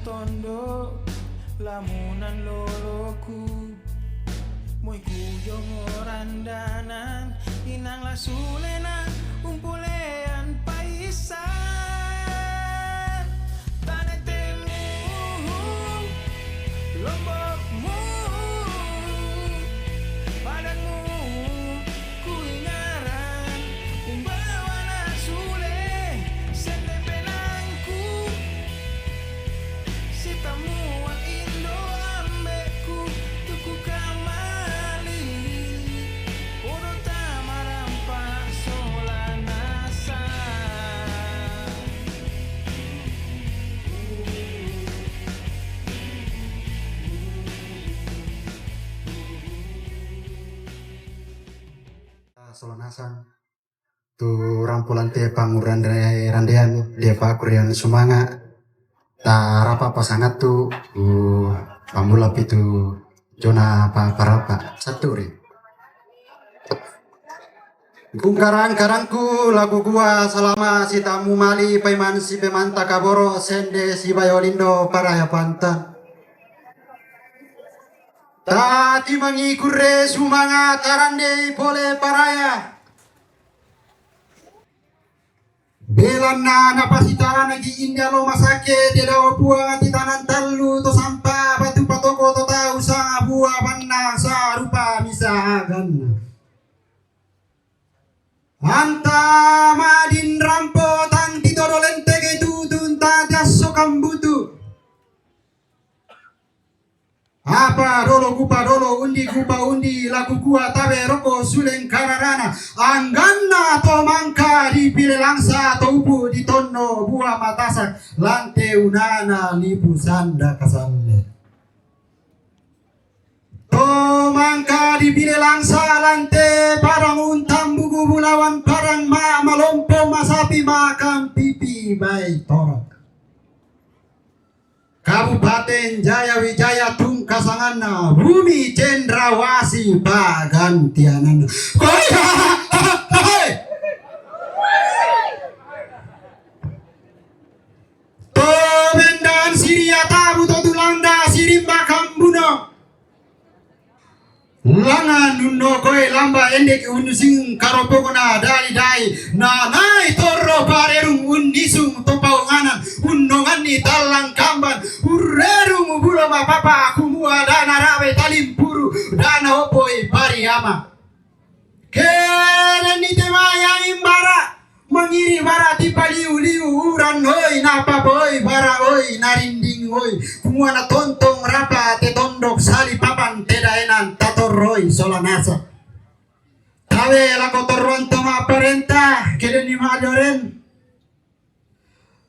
tondo lamunan loloku moy kuyo ngorandanan inang lasulena umpulean paisan tanetemu lombokmu padanmu kuingaran umbawa nasule sentempenangku sitamu ang indo ambeku tuku kamali puro tamarampa solanasa Solanasan tu rampulan te panguran randean dia pakurian sumanga ta rapa pasangat tu pamulap itu jona parapa saturi kung karangku lagu gua selama si tamu mali paiman si pemanta kaboro sende si bayolindo para ya pantan tati mangikure sumanga tarande pole paraya Belanna napasitara nagi indah lo masake dia dawa buang ati tanan talu to sampah batu patoko to tau sang buah panna sarupa misagan anta madin rampo tang titoro lentege tutun tajaso kambutu apa dolo kupa dolo undi kupa undi laku kuat tabe roko suleng kararana angganna to mangka dipilih langsa to upu di tono buah matasak lante unana lipu sanda kasalle to mangka dipilih langsa lante parang untam buku bulawan parang ma malompo masapi makam pipi baik torak Kabupaten Jaya Wijaya Tungkasanganna Bumi Cendrawasi Pagantianan Tomendan Siria Tabu Totulanda Sirimba Kambuno Langan nuno koe lamba endek unusing karopokona dai dai nanai torro parerung unisung topau nganan unongani talang kamban urerung bulo mapapa kumua dana rawe talimpuru dana opoi pariyama keren ite maya imbara mangiri bara tipaliu liu uran hoi napa boy bara oi narinding hoi kumuana tontong rapa te tondok sali papan tedaenan tatorroi solanasa tawe lako torron toma perintah keden majoren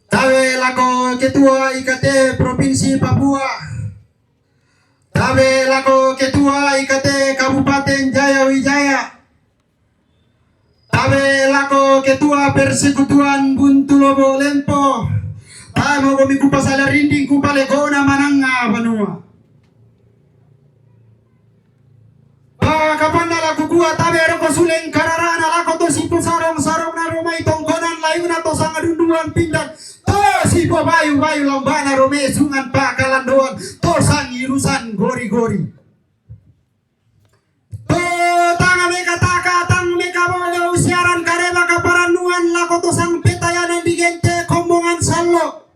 tawe lako ketua IKT Provinsi Papua tawe lako ketua IKT Kabupaten Jaya Wijaya tabe lako ketua persekutuan Buntulobo Lempo tamo komi kupasala rinding kupale kona mananga banua kapanda laku kuat tabe roko suleng kararana lako to sipo sarong na romai tongkonan layuna to sangadunduan pindan to sipo bayu lombana rome sungan pakalandoan to sang irusan gori-gori tangan meka taka tang meka boleh usiaran kareba kaparanuan lako to sang petayan yang digente kombongan salo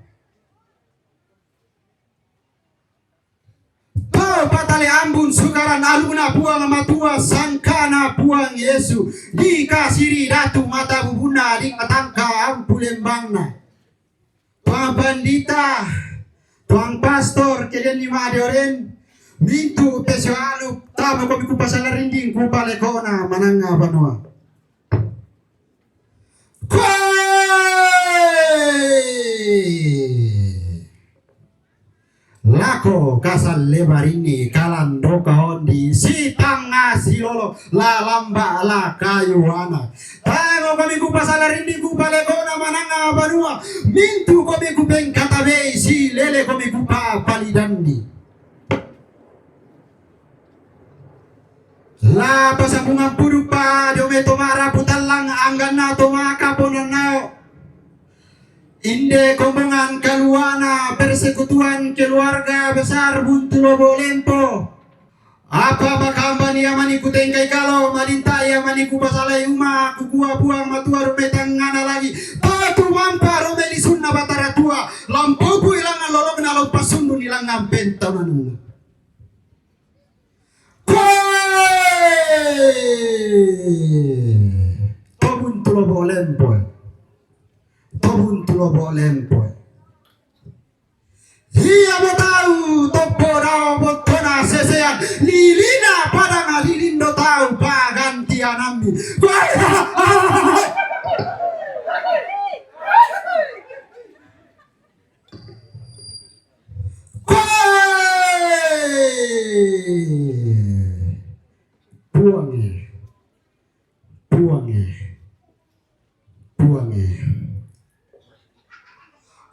to patale ambun sukaran aluna buang matua sangkana buang Yesu dikasiri datu mata bubuna di matangka ampulembangna tuang bandita tuang pastor kalian lima adoren mintu pesyo alu tama ko biku pasala rinding ko palekona mananga banua lako kasal lebarini kalan doka hondi si tanga si lolo la lamba la kayuana tama ko biku pasala rinding ko palekona mananga banua mintu ko biku bengkatabe si lele ko biku pa palidandi la pasabunga purupa dome tomara putalang anggana tomaka ponanao Inde kombongan kaluana persekutuan keluarga besar Buntu Lobo Lempo. Apa bakamba ni amani kutengkai kalau malinta ya mani kubasalai uma kukua buang matua rumetang ngana lagi. Patu mampa romeli sunna batara tua. Lampuku ilangan lolong nalo pasundu nilangan benta manu. Buntu Lobo Lempo. Buntu Lobo Lempo. Iya mo tahu topo daw botona sesean lilina pada ngalilindo tahu pagantian ambi. Puangi.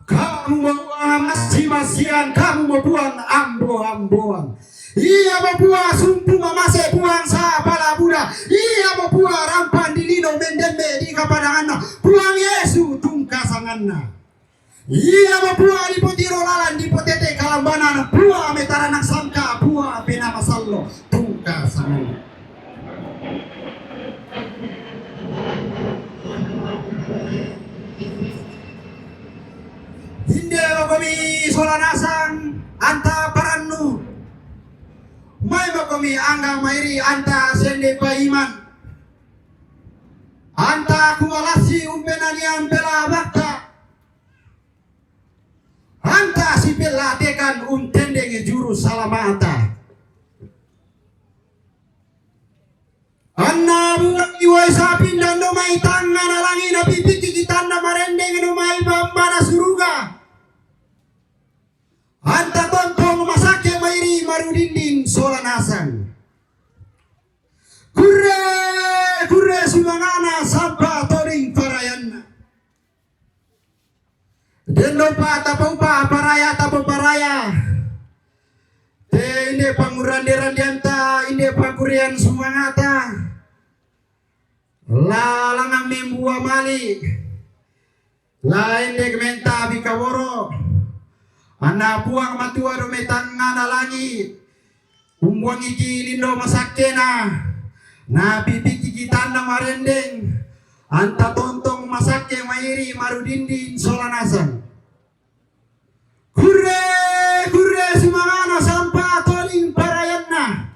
Kamu mau masi-masian, kamu mau buang ambo-amboan. Iya mau buang sumpu mamase buang sabala buda. Iya mau buang rampan di lino mendeme di kapadanganna. Buang Yesu tungkasanganna. Iya mau buang di potiro lalan di potete kalambanan. Buang metaranak sangka buang pena masallo tungkasanganna. Hindelo kami solanasang anta parannu. Mai kami angga mairi anta sende paiman. Anta kualasi umpenanian bela bakta. Anta si bela dekan untendenge juru salamata. Anna buang iwai sapin dan domai tangan alangi na pipiki kitanda marendeng domai bambana suruga. Anta tontong masake mairi marudindin solanasan. Kure sumangana sampa toring parayanna. Dendopa tapaupa paraya tapaparaya. Inde pangurandirandianta, inde pangkurian sumangata. Lalangang membuah mali. Lain de gementa bikaworo. Ana buang matua rumetang ngana lagi. Umbuang iki lindo masakena. Na pipiki kitanda marendeng. Anta tontong masake mairi marudindin solanasan. Kure sumangana sampa toling parayanna.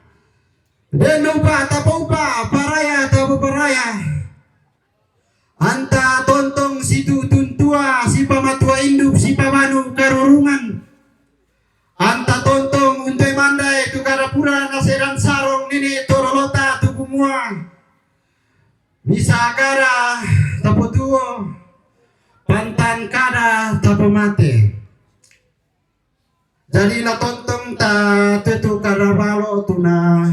Denupa tapaupa paraya tapaparaya. Anta tontong situ tuntua si pamatua indup si pamanu karurungan. Anta tontong untai mandai tu karapura naseran sarong nini torolota tukumua. Misagara tapotuo pantan kada tapamate. Jadi la tontong ta tetu karabalo tuna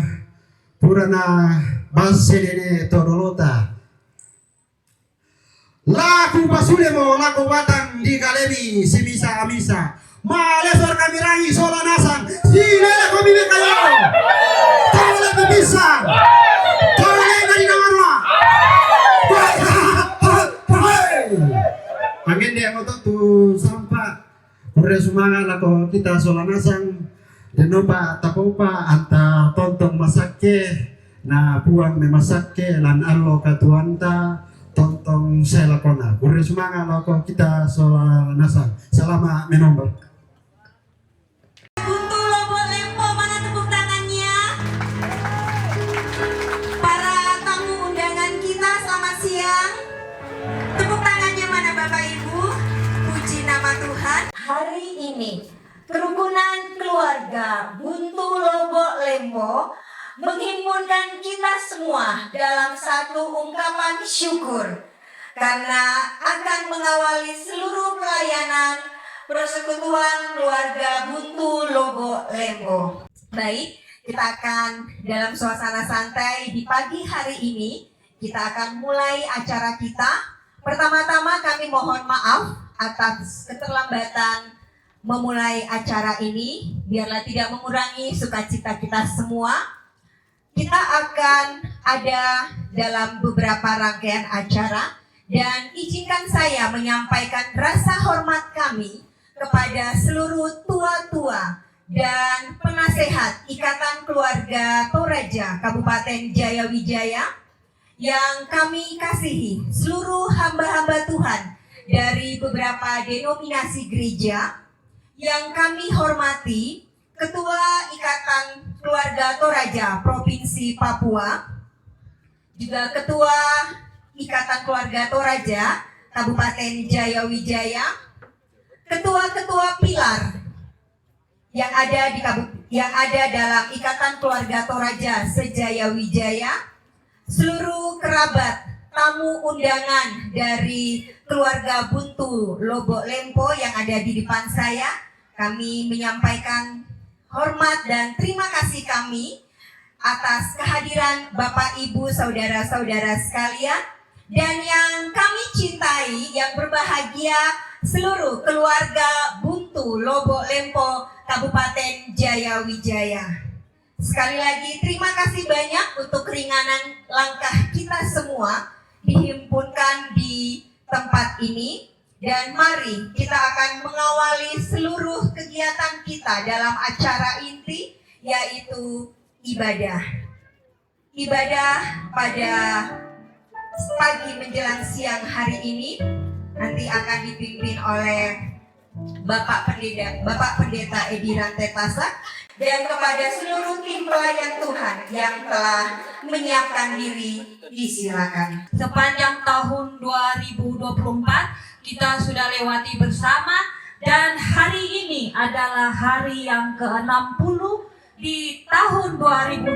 purana baselene torolota. Laku pasulemo laku batang di kalemi simisa amisa. Malesor kami rangi solanasan. Sile kami bekayo. Tole bisa. Tole dari kamarwa. Angin dia ngotot tu sampah. Kure sumanga lako kita solanasang denopa tapopa anta tontong masake na puang me masake lan allo katuanta tontong selakona. Kure sumanga lako kita solanasang. Selama menomber. Buntu Lobo Lempo, mana tepuk tangannya? Para tamu undangan kita selamat siang. Tepuk tangannya mana Bapak Ibu? Puji nama Tuhan. Hari ini kerukunan keluarga Buntu Lobo Lempo menghimpunkan kita semua dalam satu ungkapan syukur karena akan mengawali seluruh pelayanan persekutuan keluarga Buntu Lobo Lempo. Baik, kita akan dalam suasana santai di pagi hari ini. Kita akan mulai acara kita. Pertama-tama kami mohon maaf atas keterlambatan memulai acara ini. Biarlah tidak mengurangi sukacita kita semua. Kita akan ada dalam beberapa rangkaian acara Dan izinkan saya menyampaikan rasa hormat kami kepada seluruh tua-tua dan penasehat Ikatan Keluarga Toraja Kabupaten Jayawijaya yang kami kasihi, seluruh hamba-hamba Tuhan dari beberapa denominasi gereja yang kami hormati, Ketua Ikatan Keluarga Toraja Provinsi Papua, juga Ketua Ikatan Keluarga Toraja Kabupaten Jayawijaya, ketua-ketua pilar yang ada dalam Ikatan Keluarga Toraja se-Jayawijaya, seluruh kerabat, tamu undangan dari keluarga Buntu Lobok Lempo yang ada di depan saya, kami menyampaikan hormat dan terima kasih kami atas kehadiran Bapak Ibu saudara-saudara sekalian, dan yang kami cintai, yang berbahagia, seluruh keluarga Buntu Lobok Lempo Kabupaten Jayawijaya. Sekali lagi terima kasih banyak untuk keringanan langkah kita semua dihimpunkan di tempat ini, dan mari kita akan mengawali seluruh kegiatan kita dalam acara inti, yaitu ibadah. Ibadah pada pagi menjelang siang hari ini nanti akan dipimpin oleh Bapak Pendeta Edi Rantetasa, dan kepada seluruh tim pelayan Tuhan yang telah menyiapkan diri, disilakan. Sepanjang tahun 2024 kita sudah lewati bersama, dan hari ini adalah hari yang ke-60 di tahun 2025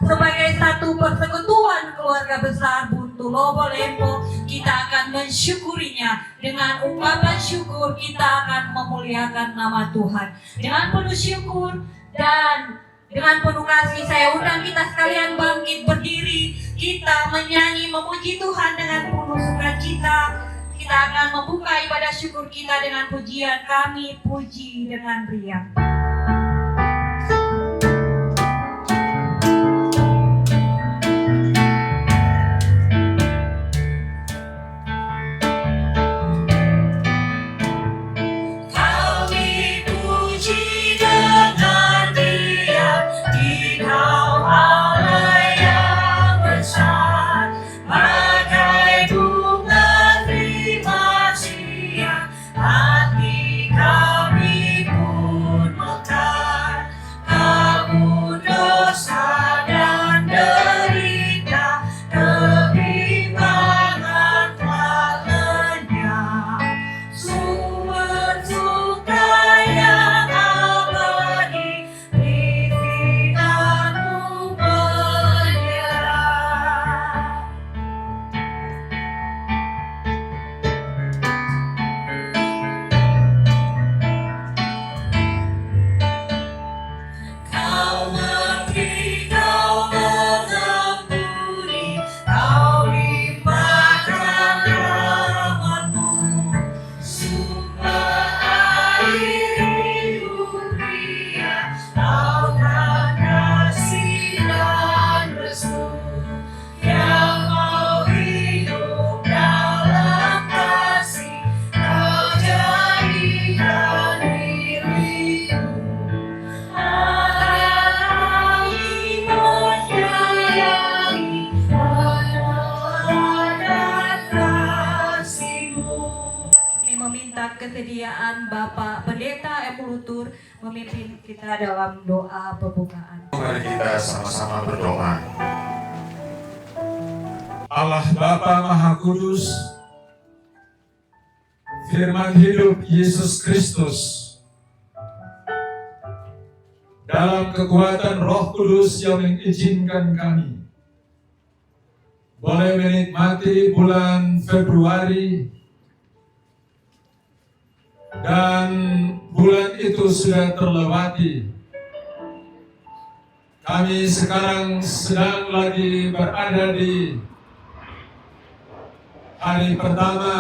sebagai satu persekutuan keluarga besar Buntu Lobok Lempo. Kita akan mensyukurinya dengan ungkapan syukur. Kita akan memuliakan nama Tuhan dengan penuh syukur dan dengan penuh kasih. Saya undang kita sekalian bangkit berdiri, kita menyanyi memuji Tuhan dengan penuh sukacita. Kita akan membuka ibadah syukur kita dengan pujian Kami Puji dengan Riang. Kesediaan Bapak Pendeta Emulutur memimpin kita dalam doa pembukaan. Mari kita sama-sama berdoa. Allah Bapa Maha Kudus, firman hidup Yesus Kristus dalam kekuatan Roh Kudus yang mengizinkan kami boleh menikmati bulan Februari, dan bulan itu sudah terlewati. Kami sekarang sedang lagi berada di hari pertama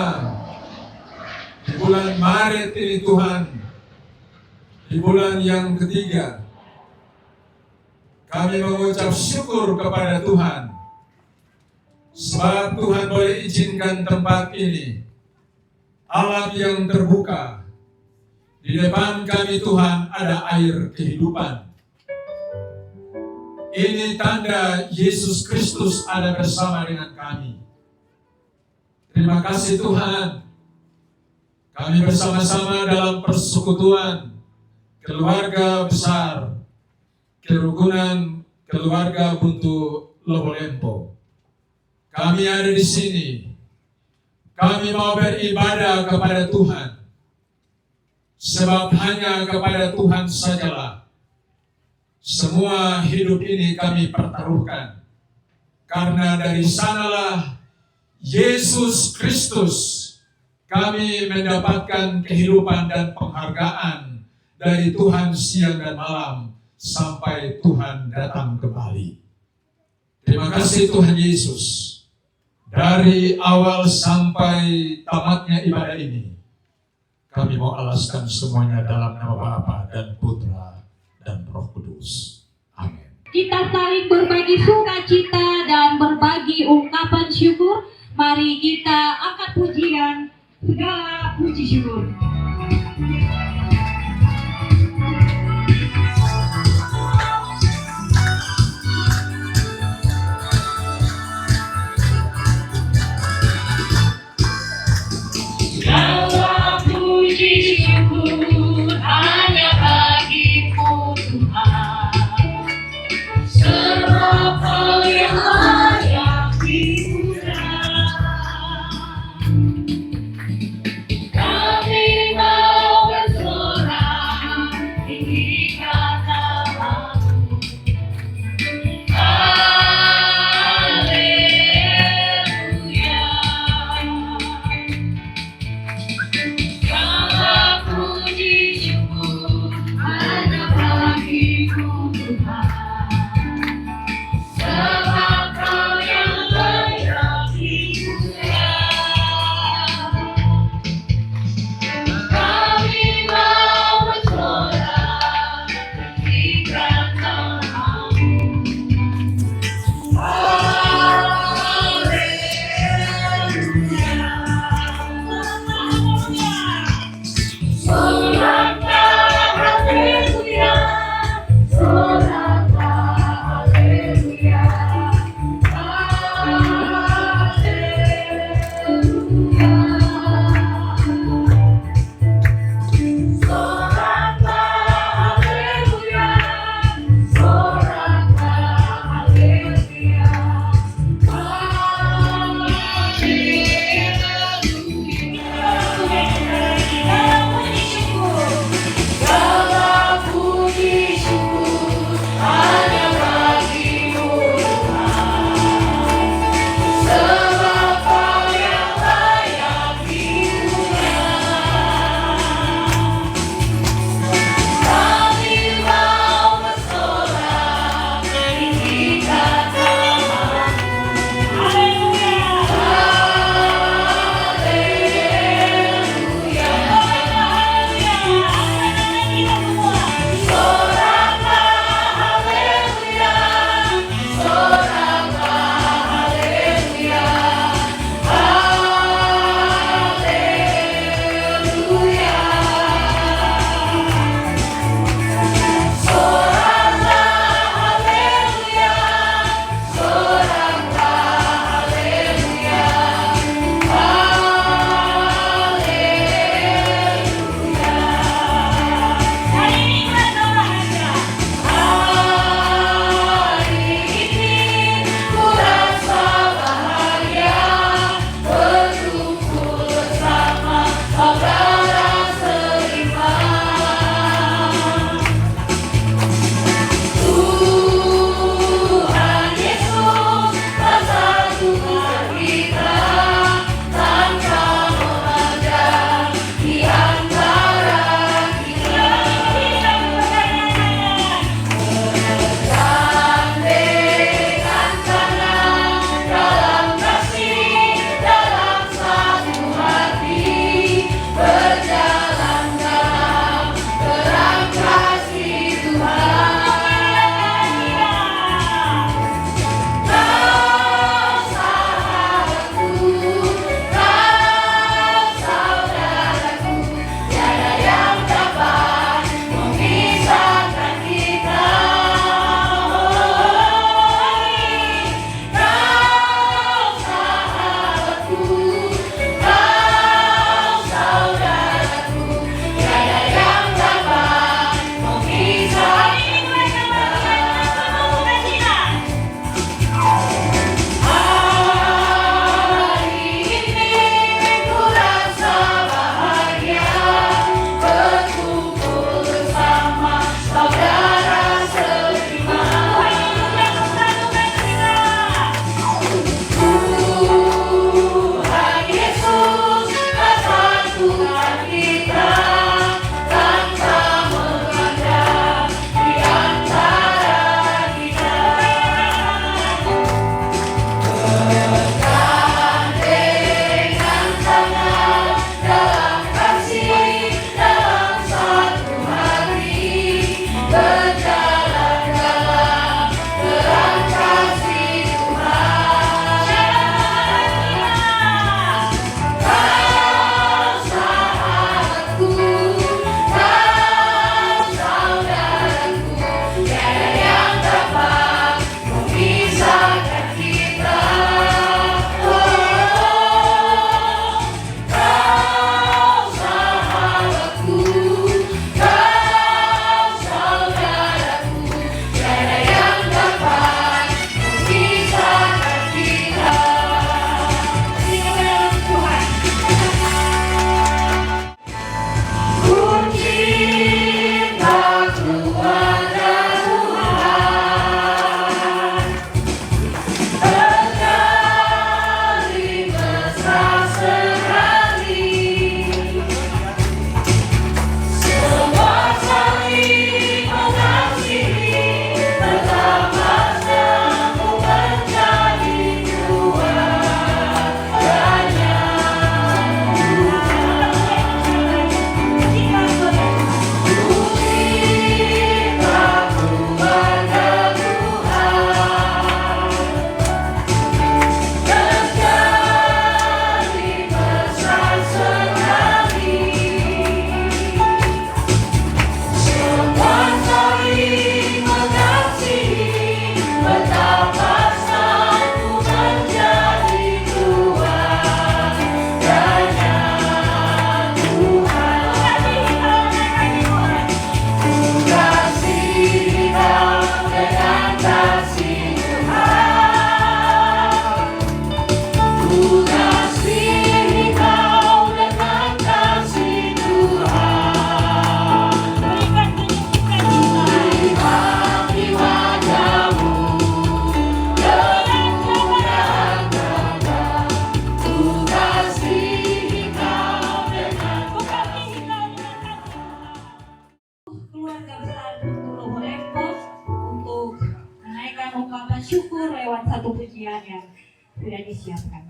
di bulan Maret ini Tuhan, di bulan yang ketiga. Kami mengucap syukur kepada Tuhan Sebab Tuhan boleh izinkan tempat ini alam yang terbuka. Di depan kami Tuhan ada air kehidupan. Ini tanda Yesus Kristus ada bersama dengan kami. Terima kasih Tuhan. Kami bersama-sama dalam persekutuan keluarga besar, kerukunan keluarga Buntu Lobolempo. Kami ada di sini. Kami mau beribadah kepada Tuhan. Sebab hanya kepada Tuhan sajalah semua hidup ini kami pertaruhkan. Karena dari sanalah Yesus Kristus kami mendapatkan kehidupan dan penghargaan dari Tuhan siang dan malam sampai Tuhan datang kembali. Terima kasih Tuhan Yesus. Dari awal sampai tamatnya ibadah ini, kami mau alaskan semuanya dalam nama Bapa dan Putra dan Roh Kudus. Amin. Kita saling berbagi sukacita dan berbagi ungkapan syukur. Mari kita angkat pujian, segala puji syukur. Segala puji syukur hanya bagimu Tuhan. Sebab Kau yang layak dipuja. Kami mau bersorak tinggikan namamu. Haleluya. Segala puji syukur hanya bagimu Tuhan. Sebab Kau yang layak dipuja. Kami mau bersorak keluarga besar Tulo Lempo untuk menaikkan ungkapan syukur lewat satu pujian yang sudah disiapkan.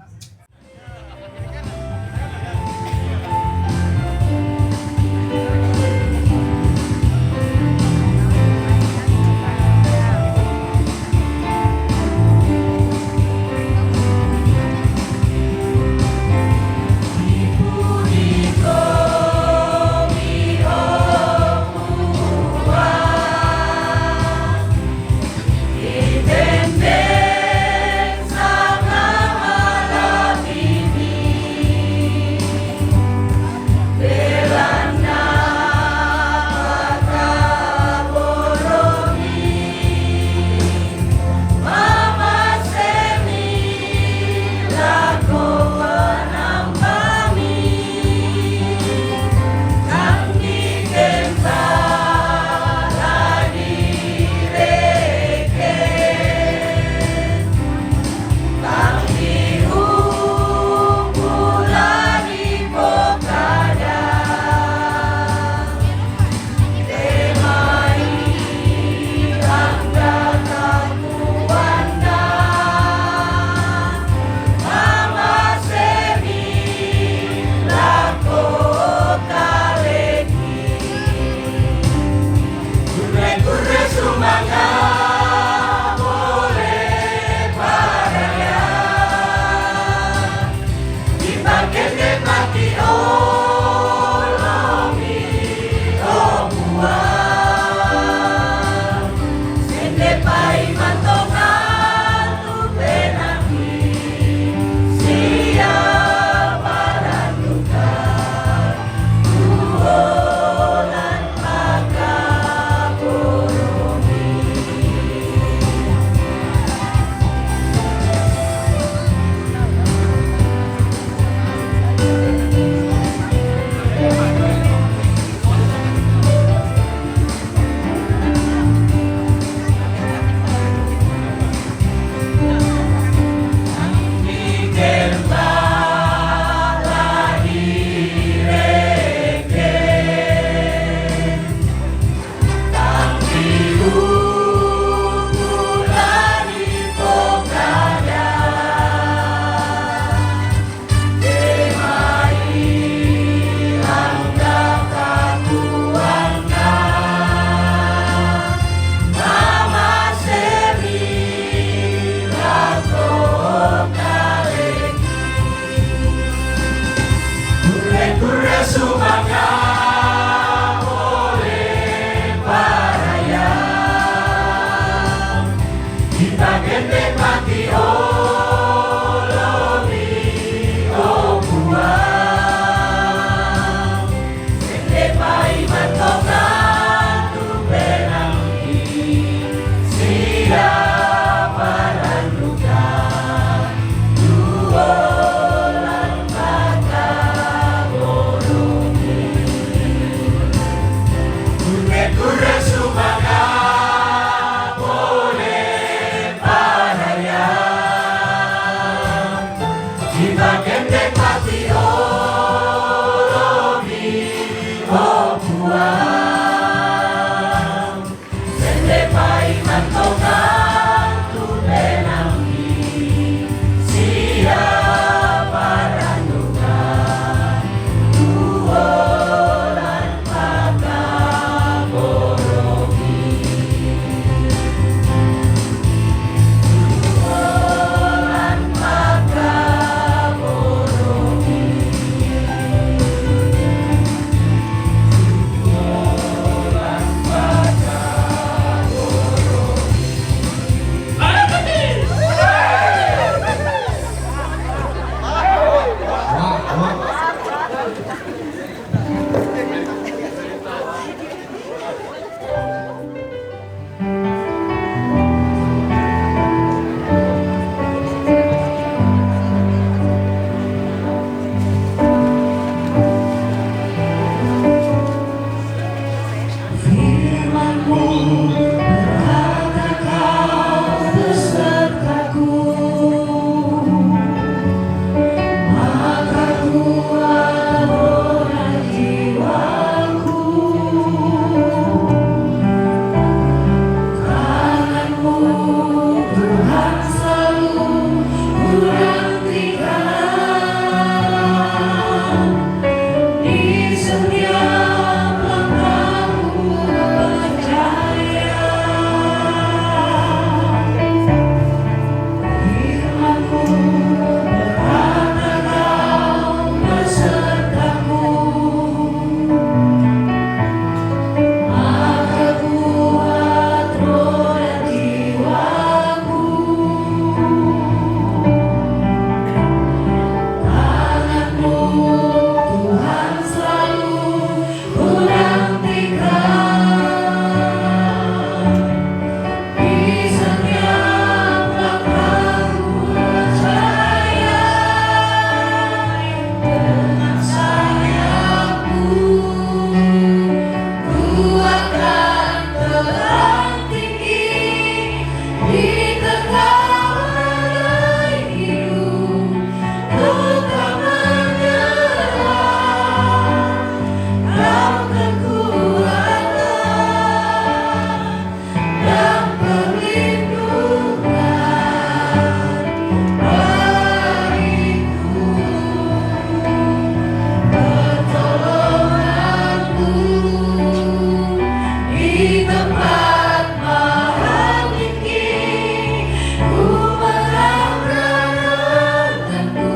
tempat maha tinggi, ku melangkahkanku,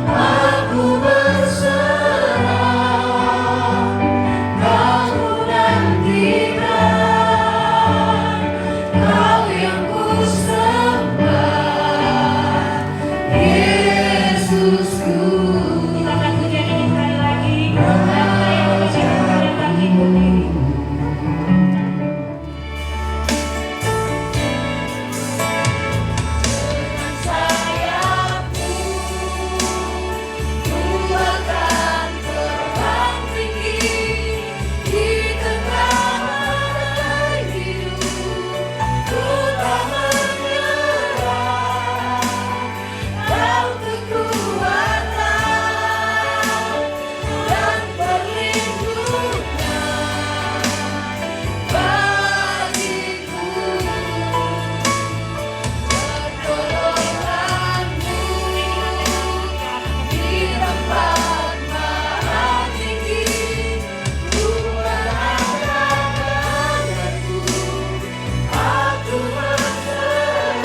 aku berserah, kau nantikan, kau yang ku sembah, Yesusku. Kita akan pujian ini sekali lagi. Apa yang mengucapkan kakiku. Sayapku, ku akan terbang tinggi di tengah badai hidup. Ku tak menyerah, kau kekuatan dan perlindungan bagiku. Pertolonganmu di tempat maha tinggi, ku melangkahkan aku berserah,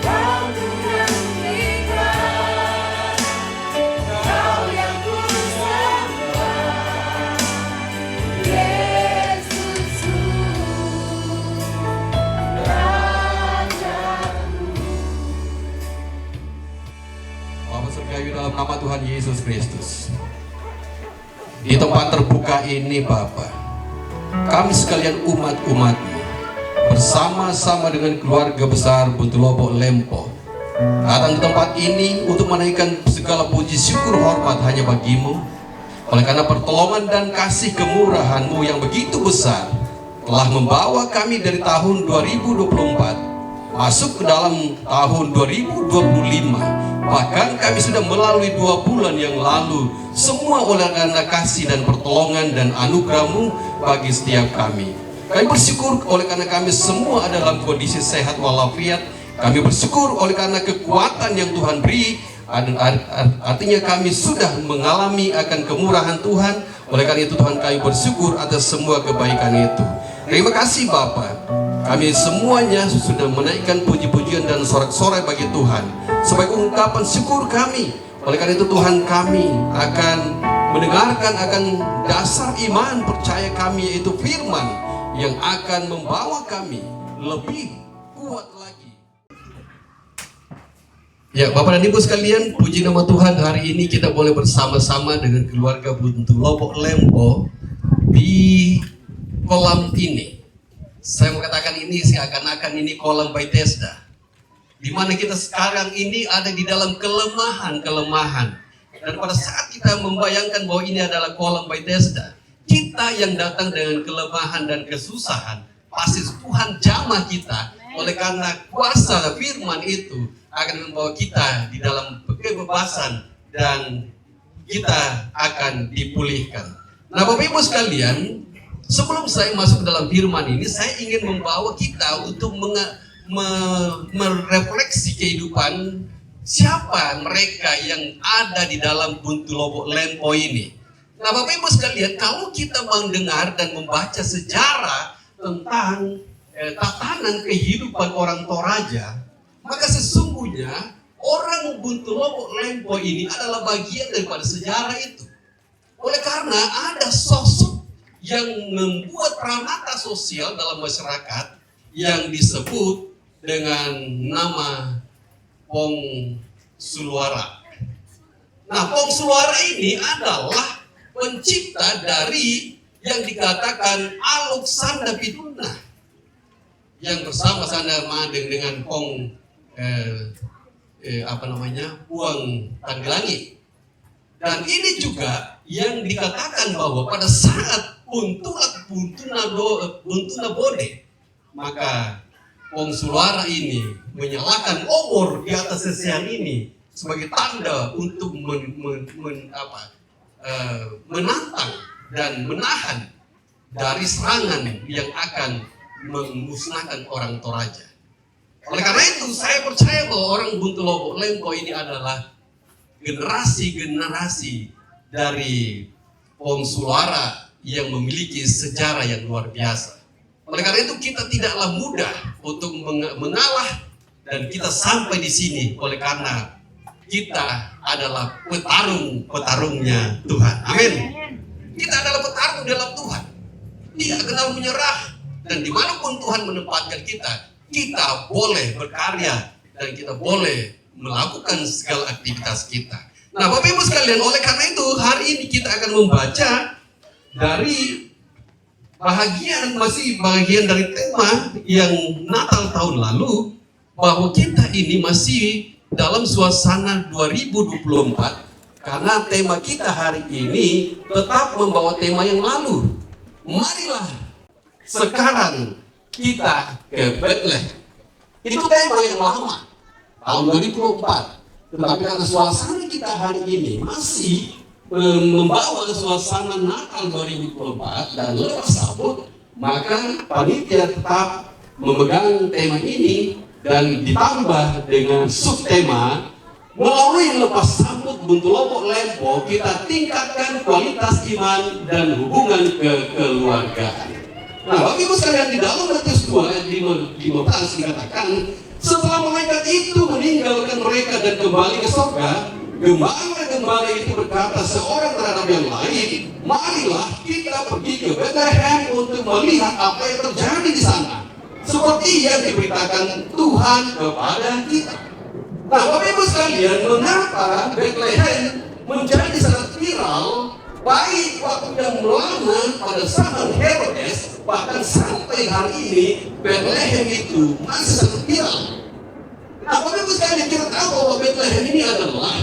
kau ku nantikan, kau yang ku sembah, Yesusku, Rajaku. Bapak surgawi dalam nama Tuhan Yesus Kristus. Di tempat terbuka ini Bapak, kami sekalian umat-umat-Mu bersama-sama dengan keluarga besar Buntu Lobok Lempo datang ke tempat ini untuk menaikkan segala puji syukur hormat hanya bagi-Mu. Oleh karena pertolongan dan kasih kemurahan-Mu yang begitu besar telah membawa kami dari tahun 2024 masuk ke dalam tahun 2025. Bahkan kami sudah melalui 2 bulan yang lalu, semua oleh karena kasih dan pertolongan dan anugerah-Mu bagi setiap kami. Kami bersyukur oleh karena kami semua ada dalam kondisi sehat walafiat. Kami bersyukur oleh karena kekuatan yang Tuhan beri. Artinya kami sudah mengalami akan kemurahan Tuhan. Oleh karena itu Tuhan, kami bersyukur atas semua kebaikan itu. Terima kasih Bapa. Kami semuanya sudah menaikkan puji-pujian dan sorak-sorai bagi Tuhan sebagai ungkapan syukur kami. Oleh karena itu Tuhan, kami akan mendengarkan akan dasar iman percaya kami, yaitu firman yang akan membawa kami lebih kuat lagi. Ya Bapak dan Ibu sekalian, puji nama Tuhan, hari ini kita boleh bersama-sama dengan keluarga Buntu Lobok Lempo di kolam ini. Saya mau katakan ini seakan-akan ini kolam Bethesda, di mana kita sekarang ini ada di dalam kelemahan-kelemahan. Dan pada saat kita membayangkan bahwa ini adalah kolam Bethesda, kita yang datang dengan kelemahan dan kesusahan, pasti Tuhan jamah kita. Oleh karena kuasa firman itu akan membawa kita di dalam kebebasan dan kita akan dipulihkan. Nah Bapak Ibu sekalian, sebelum saya masuk ke dalam firman ini, saya ingin membawa kita untuk merefleksi kehidupan siapa mereka yang ada di dalam Buntu Lobok Lempo ini. Nah Bapak Ibu sekalian, kalau kita mendengar dan membaca sejarah tentang tatanan kehidupan orang Toraja, maka sesungguhnya orang Buntu Lobok Lempo ini adalah bagian daripada sejarah itu. Oleh karena ada sosok yang membuat pranata sosial dalam masyarakat yang disebut dengan nama Pong Suluara. Nah, Pong Suluara ini adalah pencipta dari yang dikatakan Aluk Sanda Pituna, yang bersama-sama dengan Pong Puang Tanggelangi. Dan ini juga yang dikatakan bahwa pada saat Buntuna Bode, maka Pong Suluara ini menyalakan obor di atas sesian ini sebagai tanda untuk menantang dan menahan dari serangan yang akan memusnahkan orang Toraja. Oleh karena itu saya percaya bahwa orang Buntu Lobok Lempo ini adalah generasi-generasi dari Pong Suluara yang memiliki sejarah yang luar biasa. Oleh karena itu kita tidaklah mudah untuk mengalah dan kita sampai di sini oleh karena kita adalah petarungnya Tuhan. Amin. Kita adalah petarung dalam Tuhan. Tidak kenal menyerah, dan dimanapun Tuhan menempatkan kita, kita boleh berkarya dan kita boleh melakukan segala aktivitas kita. Nah, Bapak Ibu sekalian, oleh karena itu hari ini kita akan membaca dari bagian dari tema yang Natal tahun lalu, bahwa kita ini masih dalam suasana 2024 karena tema kita hari ini tetap membawa tema yang lalu. Marilah sekarang kita ke Bethlehem. Itu tema yang lama, tahun 2004. Tetapi karena suasana kita hari ini masih membawa suasana Natal 2024 dan lepas sabut, maka panitia tetap memegang tema ini dan ditambah dengan subtema melalui lepas sambut Buntu Lobok Lempo, kita tingkatkan kualitas iman dan hubungan kekeluargaan. Nah, Bapak Ibu sekalian, di dalam Matius 2 ayat 15 dikatakan, setelah malaikat itu meninggalkan mereka dan kembali ke surga, gembala itu berkata seorang terhadap yang lain, marilah kita pergi ke Bethlehem untuk melihat apa yang terjadi di sana, seperti yang diberitakan Tuhan kepada kita. Nah, Bapak Ibu sekalian, mengapa Bethlehem menjadi sangat viral baik waktu yang lama pada zaman Herodes, bahkan sampai hari ini Bethlehem itu masih sangat viral. Nah, Bapak Ibu sekalian, kita tahu bahwa Bethlehem ini adalah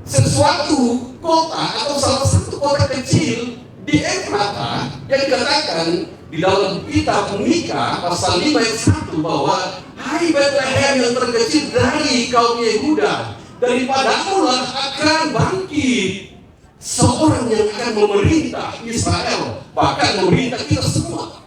sesuatu kota atau salah satu kota kecil di Efrata yang dikatakan di dalam kitab Mika pasal 5 ayat 1 bahwa hai Bethlehem yang terkecil dari kaum Yehuda, daripadamu lah akan bangkit seorang yang akan memerintah Israel, bahkan memerintah kita semua.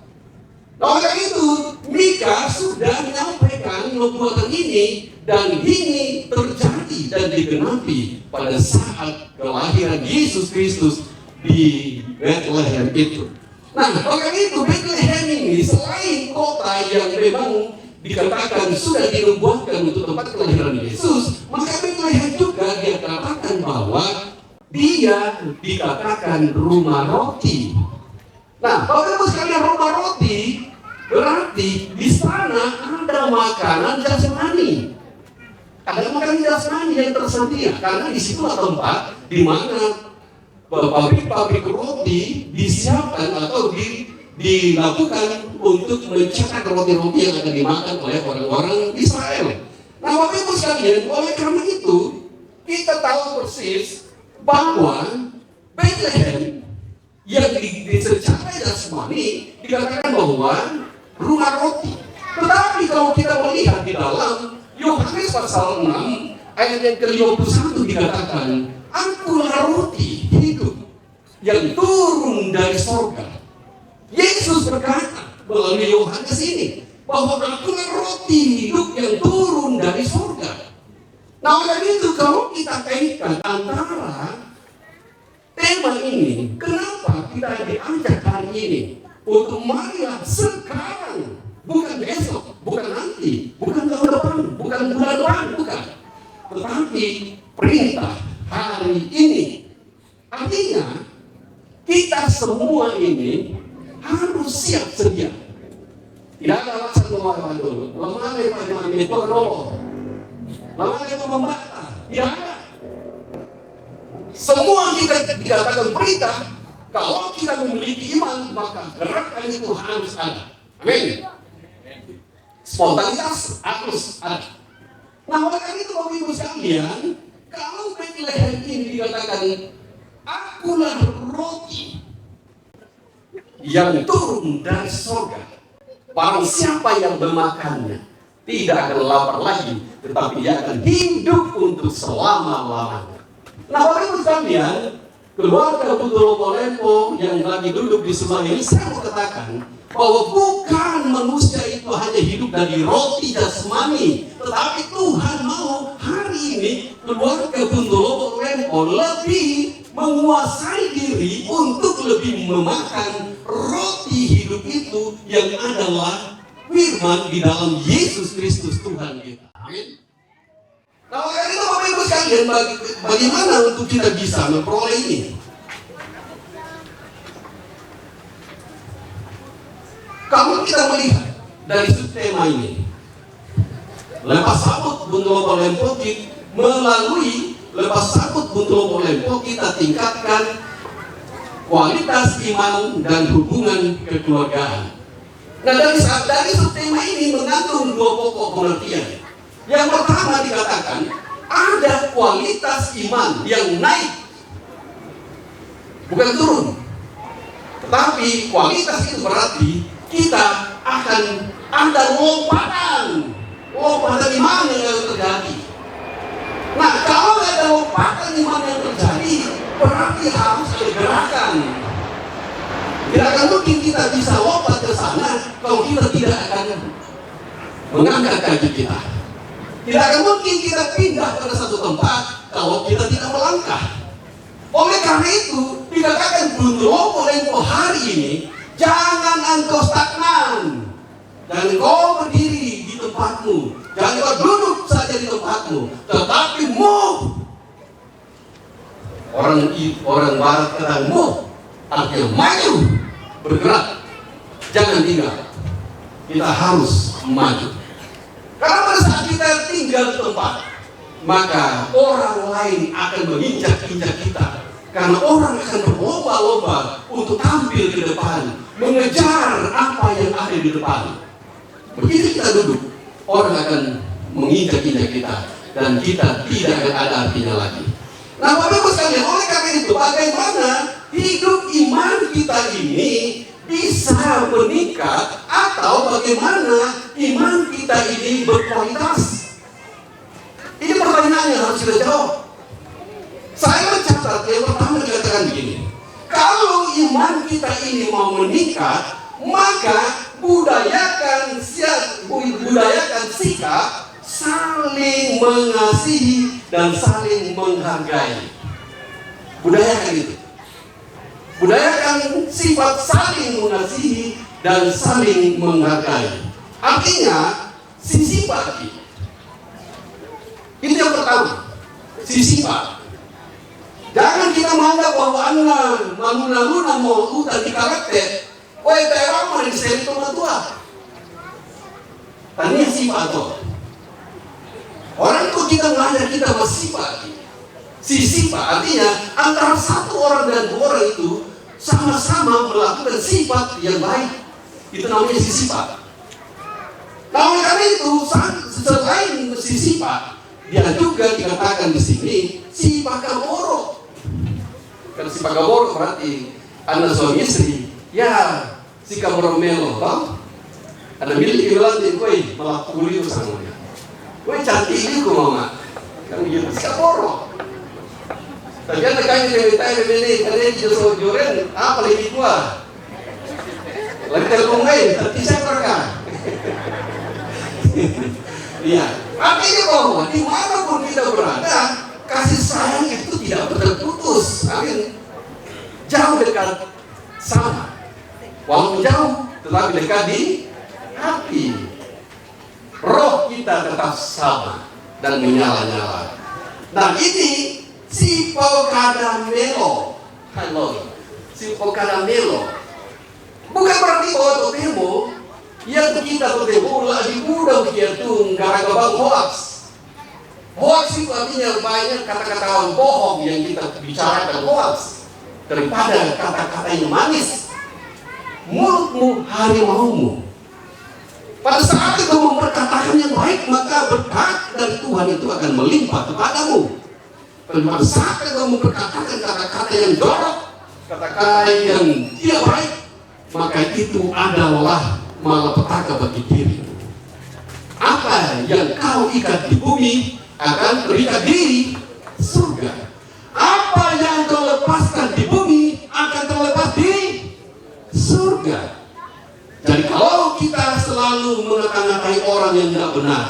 Nah, oleh itu Mika sudah menyampaikan nubuatan ini, dan ini terjadi dan digenapi pada saat kelahiran Yesus Kristus di Bethlehem itu. Nah, oleh itu Bethlehem ini selain kota yang memang dikatakan sudah dinubuatkan untuk tempat kelahiran Yesus, maka Bethlehem juga dikatakan bahwa dia dikatakan rumah roti. Nah, Bapak Ibu sekalian, rumah roti berarti di sana ada makanan jasmani. Ada makanan jasmani yang tersedia karena di situ tempat di mana pabrik-pabrik roti disiapkan atau dilakukan untuk mencetak roti-roti yang akan dimakan oleh orang-orang Israel. Nah, Bapak Ibu sekalian, oleh karena itu kita tahu persis bahwa Bethlehem yang secara jasmani dikatakan bahwa rumah roti. Tetapi kalau kita melihat di dalam Yohanes pasal 6 ayat yang ke-51 dikatakan, akulah roti hidup yang turun dari surga. Yesus berkata melalui Yohanes ini bahwa akulah roti hidup yang turun dari surga. Nah, oleh itu kalau kita kaitkan antara tema ini, kenapa kita diajak hari ini untuk marilah sekarang, bukan besok, bukan nanti, bukan tahun depan, bukan bulan depan, bukan, tetapi perintah hari ini. Artinya kita semua ini harus siap sedia. Tidak ada alasan melawan dulu. Lemah itu roh, lemah itu membantah. Tidak ada. Semua kita dikatakan perintah. Kalau kita memiliki iman, maka gerakan itu harus ada. Amin. Spontanitas harus ada. Nah, oleh karena itu Bapak Ibu sekalian, kalau Bethlehem ini dikatakan akulah roti yang turun dari surga, barang siapa yang memakannya tidak akan lapar lagi, tetapi dia akan hidup untuk selama-lamanya. Nah, Bapak Ibu sekalian, keluarga Buntu Lobok Lempo yang lagi duduk di sebelah ini, saya mau katakan bahwa bukan manusia itu hanya hidup dari roti jasmani, tetapi Tuhan mau hari ini keluarga Buntu Lobok Lempo lebih menguasai diri untuk lebih memakan roti hidup itu yang adalah firman di dalam Yesus Kristus Tuhan kita. Amin. Nah, maka itu Bapak Ibu sekalian, bagaimana untuk kita bisa memperoleh ini? Kalau kita melihat dari subtema ini, lepas sabut buntu lempoki, melalui lepas sabut buntu lempoki kita tingkatkan kualitas iman dan hubungan kekeluargaan. Nah, dari subtema ini mengandung dua pokok pengertian. Yang pertama dikatakan ada kualitas iman yang naik, bukan turun. Tetapi kualitas itu berarti kita akan ada lompatan iman yang terjadi. Nah, kalau ada lompatan iman yang terjadi, berarti harus ada gerakan. Tidak akan mungkin kita bisa lompat ke sana kalau kita tidak akan mengangkat kaki kita. Tidak akan mungkin kita pindah pada satu tempat kalau kita tidak melangkah. Oleh karena itu, dikatakan buntu lempo hari ini, jangan engkau stagnan. Jangan kau berdiri di tempatmu. Jangan kau duduk saja di tempatmu. Tetapi move. Orang barat kata move, artinya maju, bergerak. Jangan tinggal. Kita harus maju. Karena pada saat kita tinggal di tempat, maka orang lain akan menginjak-injak kita. Karena orang akan berlomba-lomba untuk tampil ke depan, mengejar apa yang ada di depan. Begitu kita duduk, orang akan menginjak-injak kita, dan kita tidak akan ada artinya lagi. Nah, Bapak Ibu sekalian, oleh karena itu, bagaimana hidup iman kita ini bisa meningkat, atau bagaimana iman kita ini berkualitas? Ini pertanyaan yang harus kita jawab. Saya mencatat yang pertama dikatakan begini: kalau iman kita ini mau meningkat, maka budayakan sikap saling mengasihi dan saling menghargai. Budayakan itu. Budayakan sifat saling mengasihi dan saling menghargai. Artinya, sifat itu yang pertama, sifat. Jangan kita menganggap bahwa anak maluna mau hutan di karakter, daerah mana di sini teman tua. Tanya sifat tuh. Orang itu kita mengajar kita bersifat. Sifat artinya antara satu orang dan dua orang itu sama-sama melakukan sifat yang baik. Itu namanya sifat. Nah, oleh karena itu, selain sifat, dia juga dikatakan di sini sifat kaboro. Kalau sifat kaboro berarti anak suami istri, ya si kaboro melo, bang. Ada milik bilang di koi malah pukuli sama dia. Koi cantik ini kok mama, kan gitu si kaboro. Tapi ada kain yang ditanya begini, ada yang justru juren, apa lagi gua? Lagi telepon lain, tapi saya rekam. Iya, artinya bahwa dimanapun kita berada, kasih sayang itu tidak terputus. Amin. Jauh dekat sama, walaupun jauh, tetapi dekat di hati. Roh kita tetap sama dan menyala-nyala. Nah, ini Sipo Kadamelo. Halo. Sipo Kadamelo. Bukan berarti bahwa totemo yang kita totemo lagi mudah begitu gara-gara hoax. Hoax itu artinya banyak kata-kata bohong yang kita bicarakan hoax daripada kata-kata yang manis. Mulutmu harimaumu. Pada saat itu memperkatakan yang baik, maka berkat dari Tuhan itu akan melimpah kepadamu. Dan pada saat kamu memperkatakan kata-kata yang jorok, kata-kata yang tidak baik, maka itu adalah malapetaka bagi dirimu. Apa yang kau ikat di bumi akan terikat di surga. Apa yang kau lepaskan di bumi akan terlepas di surga. Jadi kalau kita selalu mengata-ngatai orang yang tidak benar,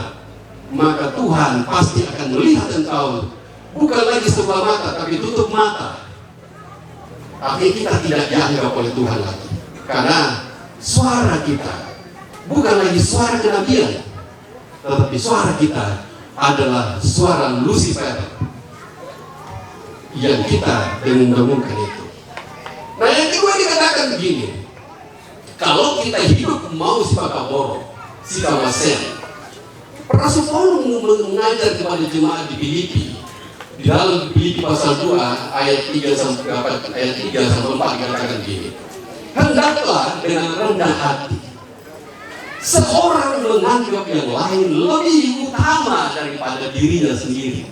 maka Tuhan pasti akan melihat engkau bukan lagi sebelah mata, tapi tutup mata. Artinya kita tidak dianggap oleh Tuhan lagi. Karena suara kita bukan lagi suara kenabian, tetapi suara kita adalah suara Lucifer yang kita dengung-dengungkan itu. Nah, yang kedua dikatakan begini, kalau kita hidup mau si pakaboro, si kawasen, Rasul Paulus mengajar kepada jemaat di Filipi, di dalam Filipi pasal 2 ayat 3 sampai 4 dikatakan begini, hendaklah dengan rendah hati seorang menganggap yang lain lebih utama daripada dirinya sendiri.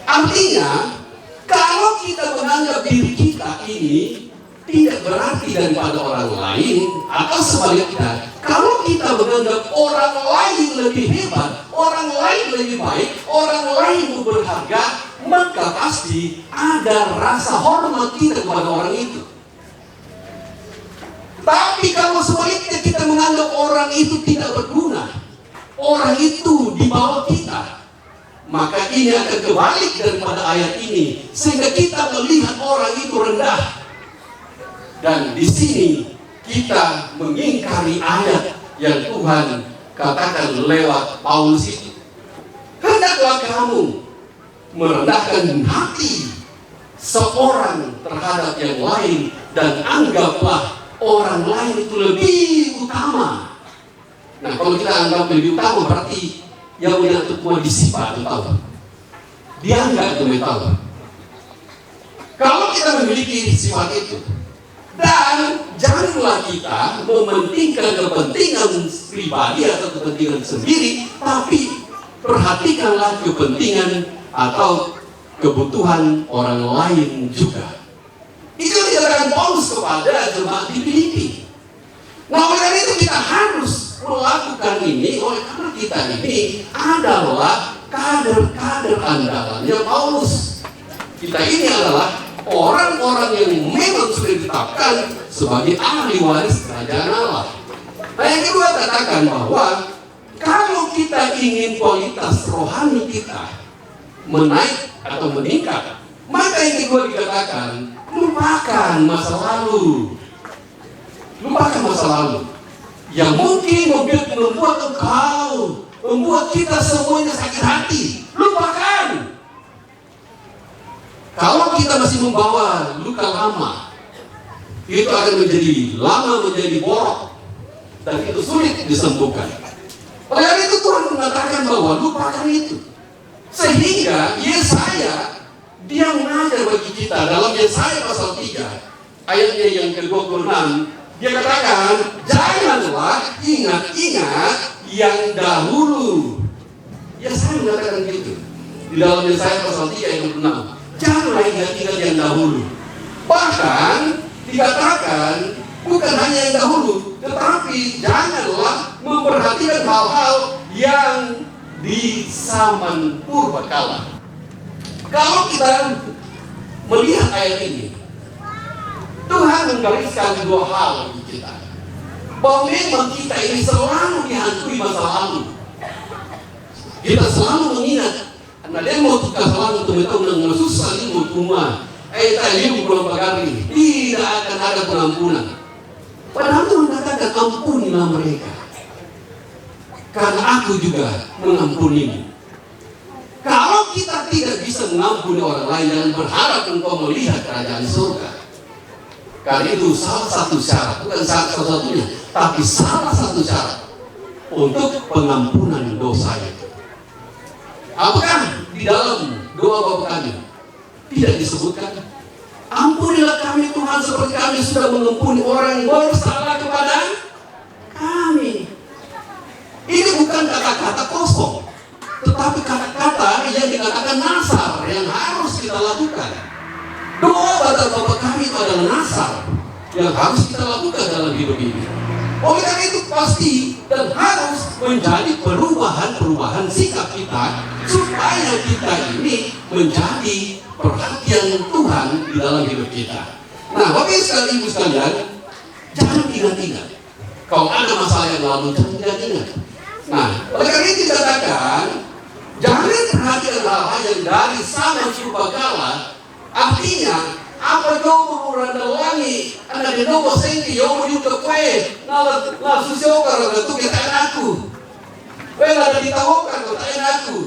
Artinya, kalau kita menganggap diri kita ini tidak berarti daripada orang lain, atau sebaliknya, kalau kita menganggap orang lain lebih hebat, orang lain lebih baik, orang lain berharga, maka pasti ada rasa hormat kita kepada orang itu. Tapi kalau sebaliknya kita menganggap orang itu tidak berguna, orang itu di bawah kita, maka ini akan kebalik daripada ayat ini, sehingga kita melihat orang itu rendah. Dan di sini kita mengingkari ayat yang Tuhan katakan lewat Paulus itu. Hendaklah kamu merendahkan hati seorang terhadap yang lain, dan anggaplah orang lain itu lebih utama. Nah, kalau kita anggap lebih utama berarti yang menyangkut semua disipa atau tahu. Dianggap itu tahu. Kalau kita memiliki sifat itu, dan janganlah kita mementingkan kepentingan pribadi atau kepentingan sendiri, tapi perhatikanlah kepentingan atau kebutuhan orang lain juga. Itu dikatakan Paulus kepada jemaat di Filipi. Nah, oleh karena itu kita harus melakukan ini, oleh karena kita ini adalah kader-kader andalannya Paulus. Kita ini adalah orang-orang yang memang sudah ditetapkan sebagai ahli waris kerajaan Allah. Nah, yang kedua katakan bahwa kalau kita ingin kualitas rohani kita menaik atau meningkat, maka yang kedua dikatakan lupakan masa lalu. Lupakan masa lalu yang mungkin membuat engkau, membuat kita semuanya sakit hati. Lupakan. Kalau kita masih membawa luka lama, itu akan menjadi borok, dan itu sulit disembuhkan. Oleh karena itu Tuhan mengatakan bahwa lupakan itu. Sehingga Yesaya, dia mengajar bagi kita dalam Yesaya pasal 3 ayatnya yang ke-26, dia katakan, janganlah ingat-ingat yang dahulu. Yesaya mengatakan gitu di dalam Yesaya pasal 3 ayat 26. Janganlah ingat-ingat yang dahulu. Bahkan dikatakan bukan hanya yang dahulu, tetapi janganlah memperhatikan hal-hal yang di zaman purbakala. Kalau kita melihat ayat ini, Tuhan menggariskan dua hal bagi kita, bahwa memang kita ini selalu dihantui masa lalu. Kita selalu mengingat. Nah, dia mau tukar selalu teman-teman yang susah ini mau cuma tadi belum pagari, tidak akan ada pengampunan. Padahal Tuhan katakan ampunilah mereka, karena aku juga mengampuni. Kalau kita tidak bisa mengampuni orang lain, jangan berharap engkau melihat kerajaan surga. Karena itu salah satu syarat, bukan satu-satunya, tapi salah satu syarat untuk pengampunan dosa itu. Apakah di dalam doa Bapa Kami tidak disebutkan, ampunilah kami Tuhan seperti kami sudah mengampuni orang yang bersalah kepada kami. Ini bukan kata-kata kosong, tetapi kata-kata yang dikatakan nasar yang harus kita lakukan. Doa Bapa Kami itu adalah nasar yang harus kita lakukan dalam hidup ini. Oleh karena itu pasti dan harus menjadi perubahan sikap kita, supaya kita ini menjadi perhatian Tuhan di dalam hidup kita. Nah, Bapak Ibu sekalian, jangan ingat-ingat. Kalau ada masalah yang lalu, jangan ingat-ingat. Nah, oleh karena itu dikatakan, jangan perhatikan hal-hal yang dari zaman purbakala. Artinya, Apa jomo randa langi, anda di nopo senti, jomo di kue, nala susioka randa tu kita aku. Wela ada ditawokan kau tak aku.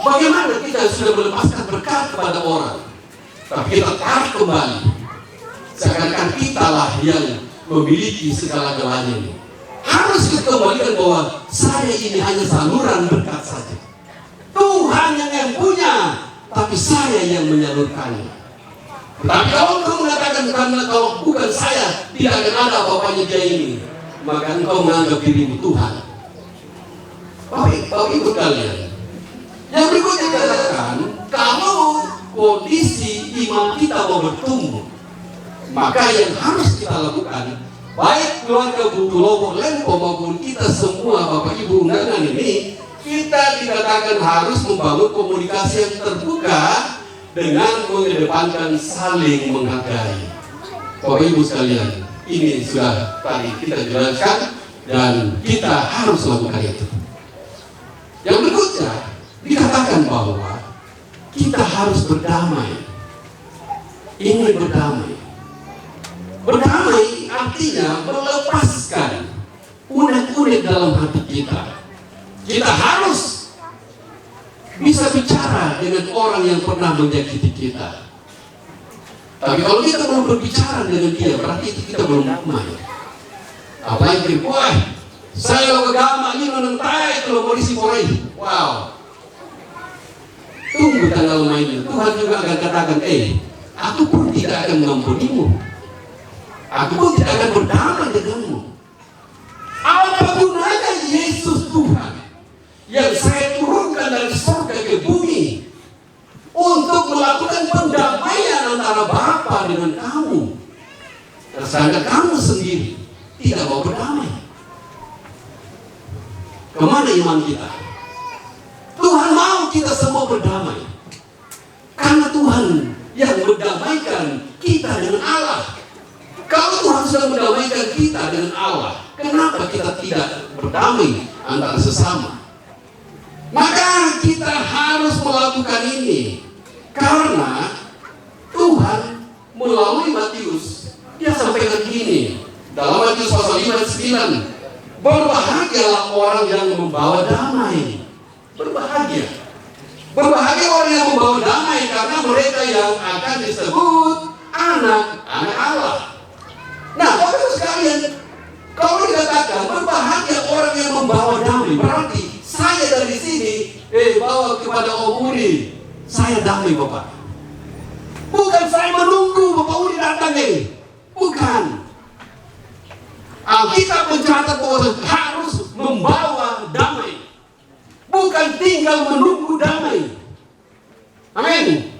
Bagaimana kita sudah melepaskan berkat kepada orang, tapi kita tarik kembali, seakan-akan kitalah yang memiliki segala-galanya ini. Harus kita kembalikan bahwa saya ini hanya saluran berkat saja. Tuhan yang punya, tapi saya yang menyalurkannya. Tapi kalau engkau mengatakan karena kalau bukan saya tidak akan ada apa-apanya dia ini, maka engkau menganggap dirimu Tuhan. Bapak Ibu kalian, yang berikutnya dikatakan kalau kondisi iman kita mau bertumbuh, maka yang harus kita lakukan, baik keluarga Butulowo Lempo maupun kita semua Bapak Ibu undangan ini, kita dikatakan harus membangun komunikasi yang terbuka dengan mengedepankan saling menghargai. Bapak Ibu sekalian, ini sudah tadi kita jelaskan dan kita harus lakukan itu. Yang berikutnya dikatakan bahwa kita harus berdamai. Ini berdamai. Berdamai artinya melepaskan unek-unek dalam hati kita. Kita harus bisa bicara dengan orang yang pernah menyakiti kita. Tapi kalau kita belum berbicara dengan dia, berarti itu kita belum damai. Apalagi, wah, saya agama ini menentai kalau polisi polisi. Wow. Tunggu tanggal mainnya. Tuhan juga akan katakan, aku pun tidak akan mengampunimu. Aku pun tidak akan berdamai denganmu. Apa gunanya Yesus Tuhan yang saya turunkan dari surga ke bumi untuk melakukan pendamaian antara Bapa dengan kamu, sedangkan kamu sendiri tidak mau berdamai? Kemana iman kita? Tuhan mau kita semua berdamai, karena Tuhan yang mendamaikan kita dengan Allah. Kalau Tuhan sudah mendamaikan kita dengan Allah, kenapa kita tidak berdamai antara sesama? Maka kita harus melakukan ini, karena Tuhan melalui Matius, dia sampaikan gini dalam Matius pasal 5:9, berbahagialah orang yang membawa damai. Berbahagia orang yang membawa damai, karena mereka yang akan disebut anak-anak Allah. Nah, Bapak Ibu sekalian, kalau dikatakan berbahagia orang yang membawa damai, berarti saya dari sini bawa kepada Om Uri, saya damai Bapak. Bukan saya menunggu Bapak Uri datang, bukan. Alkitab mencatat bahwa harus membawa damai, bukan tinggal menunggu damai. Amin.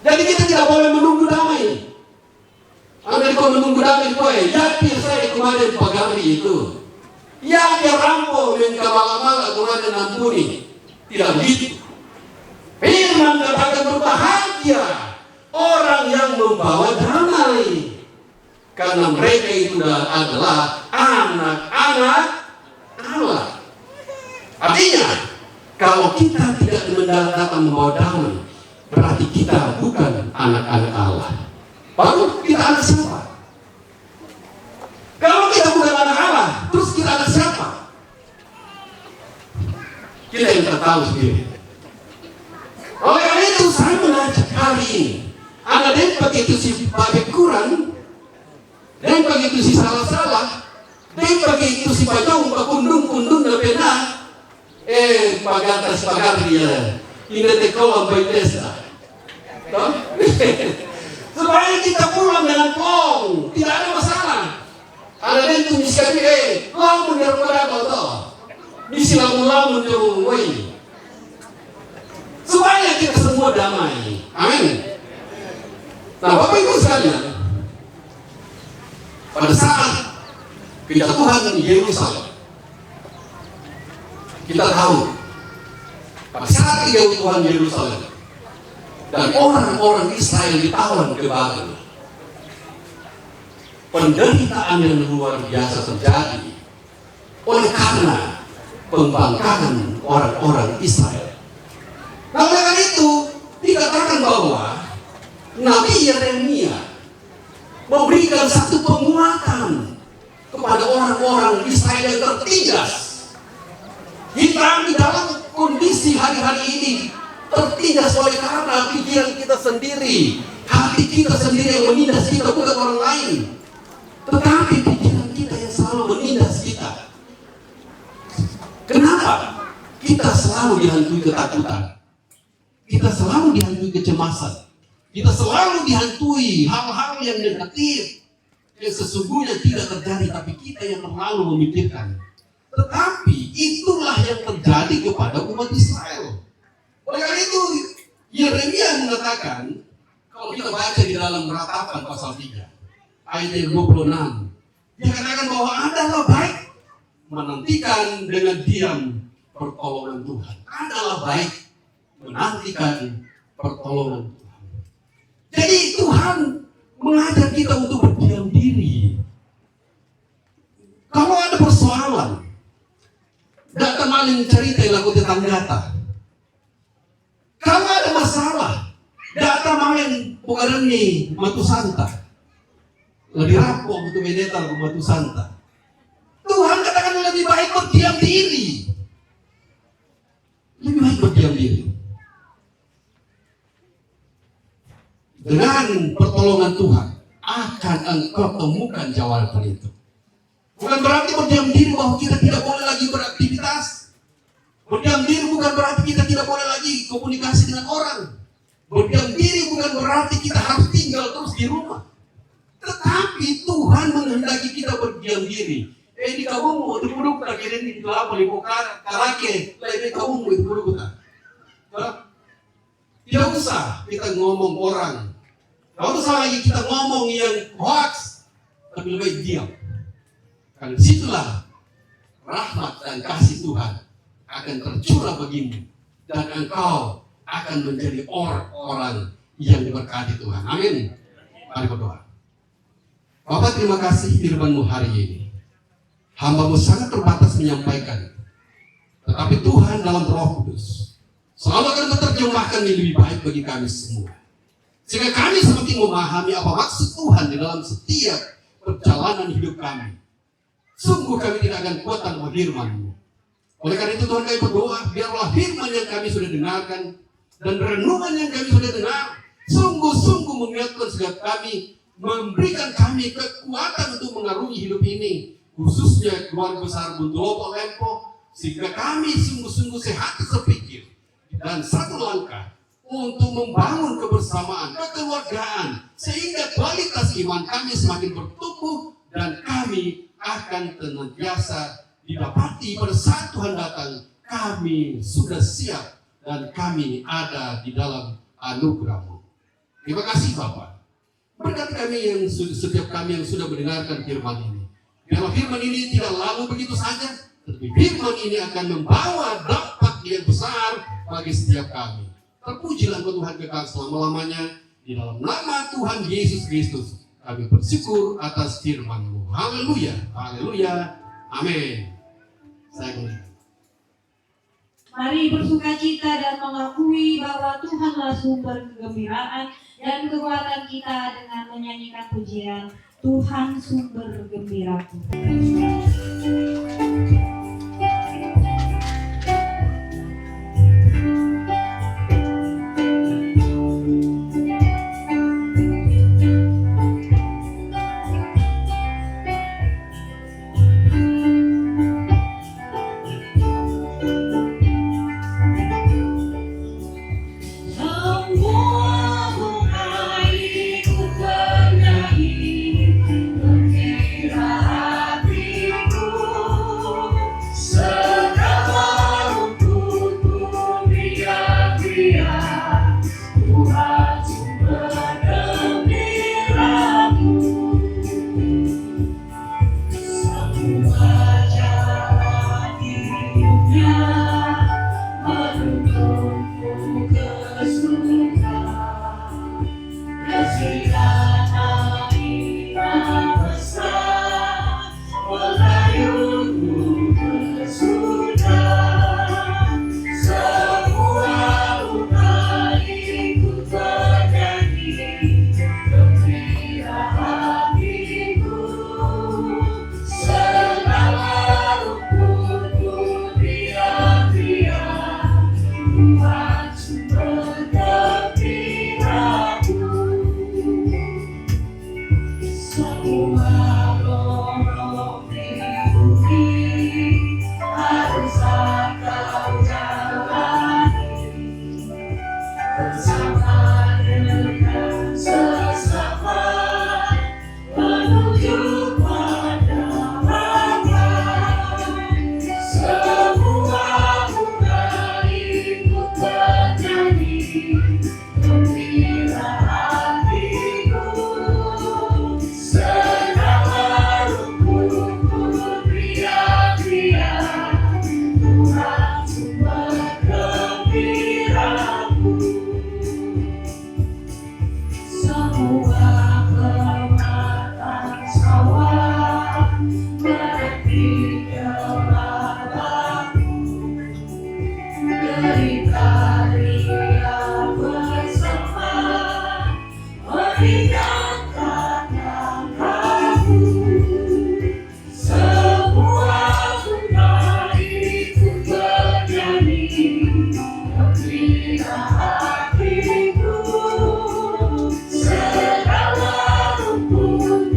Jadi kita tidak boleh menunggu damai. Anda kau menunggu damai kowe, yakin saya kemarin pagari itu. Ya dia rampok dan kamala-mala kemarin ampuni. Tidak begitu. Firman katakan berbahagia orang yang membawa damai, karena mereka itu adalah anak-anak Allah. Artinya, kalau kita tidak datang membawa damai, berarti kita bukan anak-anak Allah. Baru kita anak siapa? Kalau kita bukan anak Allah, terus kita anak siapa? Kita yang tertahu sendiri. Oleh karena itu saya mengajak hari ini, ada yang begitu si pakai kurang, dan begitu si salah-salah, dan begitu si pajong, pakundung-kundung dan pena, pagar dia, ini tekolam baik desa. Supaya kita pulang dengan plong, tidak ada masalah. Ada yang tulis kami, lamun daripada kau tahu, bisi lamun jauh woi. Supaya kita semua damai. Amin. Nah, Bapak Ibu sekalian, pada saat kejatuhan Yerusalem, kita tahu pada saat kejatuhan Yerusalem dan orang-orang Israel ditawan ke Babel, penderitaan yang luar biasa terjadi oleh karena pembangkangan orang-orang Israel. Nah, oleh karena itu dikatakan Nabi Yeremia memberikan satu penguatan kepada orang-orang Israel yang tertindas. Kita di dalam kondisi hari-hari ini tertindas oleh karena pikiran kita sendiri, hati kita sendiri yang menindas kita, bukan orang lain, tetapi pikiran kita yang selalu menindas kita. Kenapa? Kita selalu dihantui ketakutan, kita selalu dihantui kecemasan, kita selalu dihantui hal-hal yang negatif yang sesungguhnya tidak terjadi, tapi kita yang terlalu memikirkan. Tetapi itulah yang terjadi kepada umat Israel. Oleh karena itu Yeremia mengatakan, kalau kita baca di dalam Ratapan pasal 3 ayat 26, dia katakan bahwa adalah baik menantikan dengan diam pertolongan Tuhan. Adalah baik menantikan pertolongan Tuhan. Jadi Tuhan mengajar kita untuk berdiam diri. Kalau ada persoalan, data maling cerita yang laku tetanggata. Kalau ada masalah, data maling pukarani matu santa. Lebih rampung untuk menetar matu santa. Tuhan katakan lebih baik berdiam diri. Lebih baik berdiam diri. Dengan pertolongan Tuhan akan engkau temukan jawaban itu. Bukan berarti berdiam diri bahwa kita tidak boleh lagi beraktivitas. Berdiam diri bukan berarti kita tidak boleh lagi komunikasi dengan orang. Berdiam diri bukan berarti kita harus tinggal terus di rumah. Tetapi Tuhan menghendaki kita berdiam diri. Di kamu duduk tak kira di kelapa di karake, di kamu duduk tak. Tidak usah kita ngomong orang. Tidak usah lagi kita ngomong yang hoax, tapi lebih diam. Karena disitulah rahmat dan kasih Tuhan akan tercurah bagimu, dan engkau akan menjadi orang-orang yang diberkati Tuhan. Amin. Mari berdoa. Bapak, terima kasih firman-Mu hari ini. Hamba-Mu sangat terbatas menyampaikan, tetapi Tuhan dalam Roh Kudus selalu akan menerjemahkan yang lebih baik bagi kami semua, sehingga kami semakin memahami apa maksud Tuhan di dalam setiap perjalanan hidup kami. Sungguh kami tidak akan kuat tanpa firman-Mu. Oleh karena itu Tuhan, kami berdoa, biarlah firman yang kami sudah dengarkan dan renungan yang kami sudah dengar sungguh-sungguh mengingatkan setiap kami, memberikan kami kekuatan untuk mengarungi hidup ini, khususnya keluarga besar Buntulopo Lempo, sehingga kami sungguh-sungguh sehat sepikir dan satu langkah untuk membangun kebersamaan, kekeluargaan, sehingga kualitas iman kami semakin bertumbuh dan kami akan senantiasa didapati pada saat Tuhan datang. Kami sudah siap dan kami ada di dalam anugerah-Mu. Terima kasih Bapak. Berkati kami yang setiap kami yang sudah mendengarkan firman ini. Biarlah firman ini tidak lalu begitu saja, tetapi firman ini akan membawa dampak yang besar bagi setiap kami. Terpujilah Tuhan kekal selama-lamanya. Di dalam nama Tuhan Yesus Kristus kami bersyukur atas firman-Mu. Haleluya, haleluya, amin. Saya mulai. Mari bersukacita dan mengakui bahwa Tuhanlah sumber kegembiraan dan kekuatan kita dengan menyanyikan pujian Tuhan sumber gembiraku. Hatiku Semua lorong di bumi haruslah kau jalani bersama dengan sesama menuju pada Bapa. Semua bunga ikut bernyanyi gembira hatiku, segala rumput riang-riang Tuhan sumber gembiraku. Semua pematang sawah berhenti gelapku, derita ria bersama meringankan langkahku. Semua bunga ikut bernyanyi gembira hatiku, segala rumput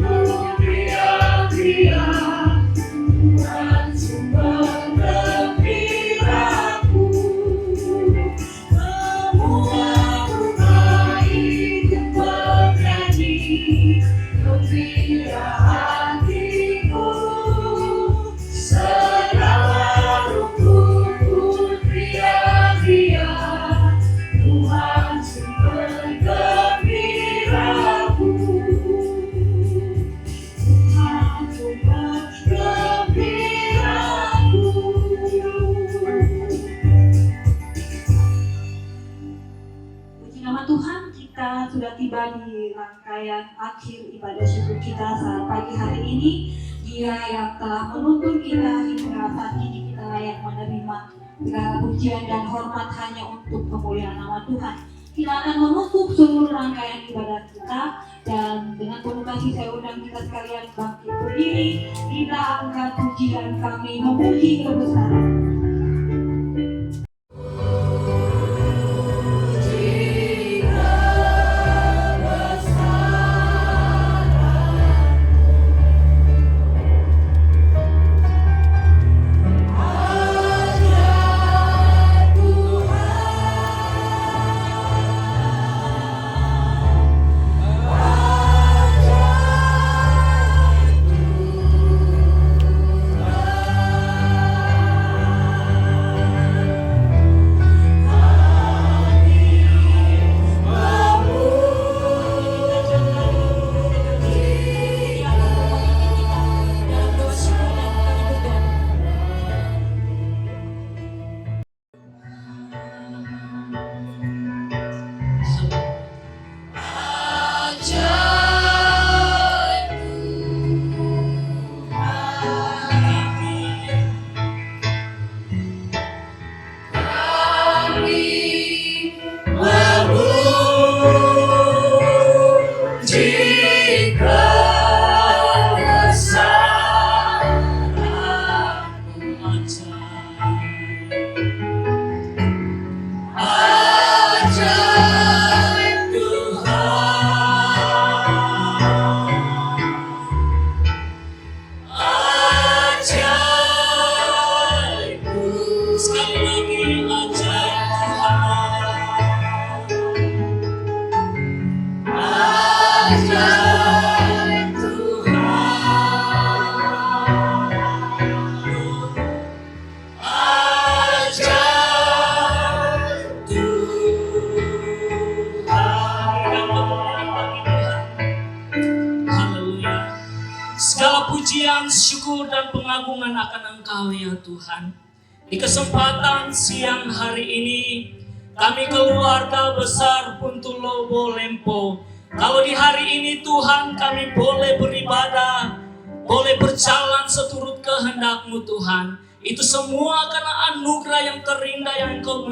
riang-riang Tuhan sumber gembiraku. Semua bunga ikut bernyanyi gembira hatiku, segala rumput riang-riang Tuhan sumber gembiraku. Tuhan sumber gembiraku. Puji nama Tuhan, kita sudah tiba di rangkaian akhir ibadah syukur kita saat pagi hari ini. Dia yang telah menuntun kita hingga saat ini kita layak menerima segala pujian dan hormat hanya untuk kemuliaan nama Tuhan. Kita akan menutup seluruh rangkaian ibadah kita, dan dengan penuh kasih saya undang kita sekalian bangkit berdiri. Kita angkat pujian kami memuji kebesaran. pujian, syukur, dan pengagungan akan Engkau ya Tuhan. Di kesempatan siang hari ini, kami keluarga besar Puntulobo Lempo, kalau di hari ini Tuhan kami boleh beribadah, boleh berjalan seturut kehendak-Mu Tuhan. Itu semua karena anugerah yang terindah yang Engkau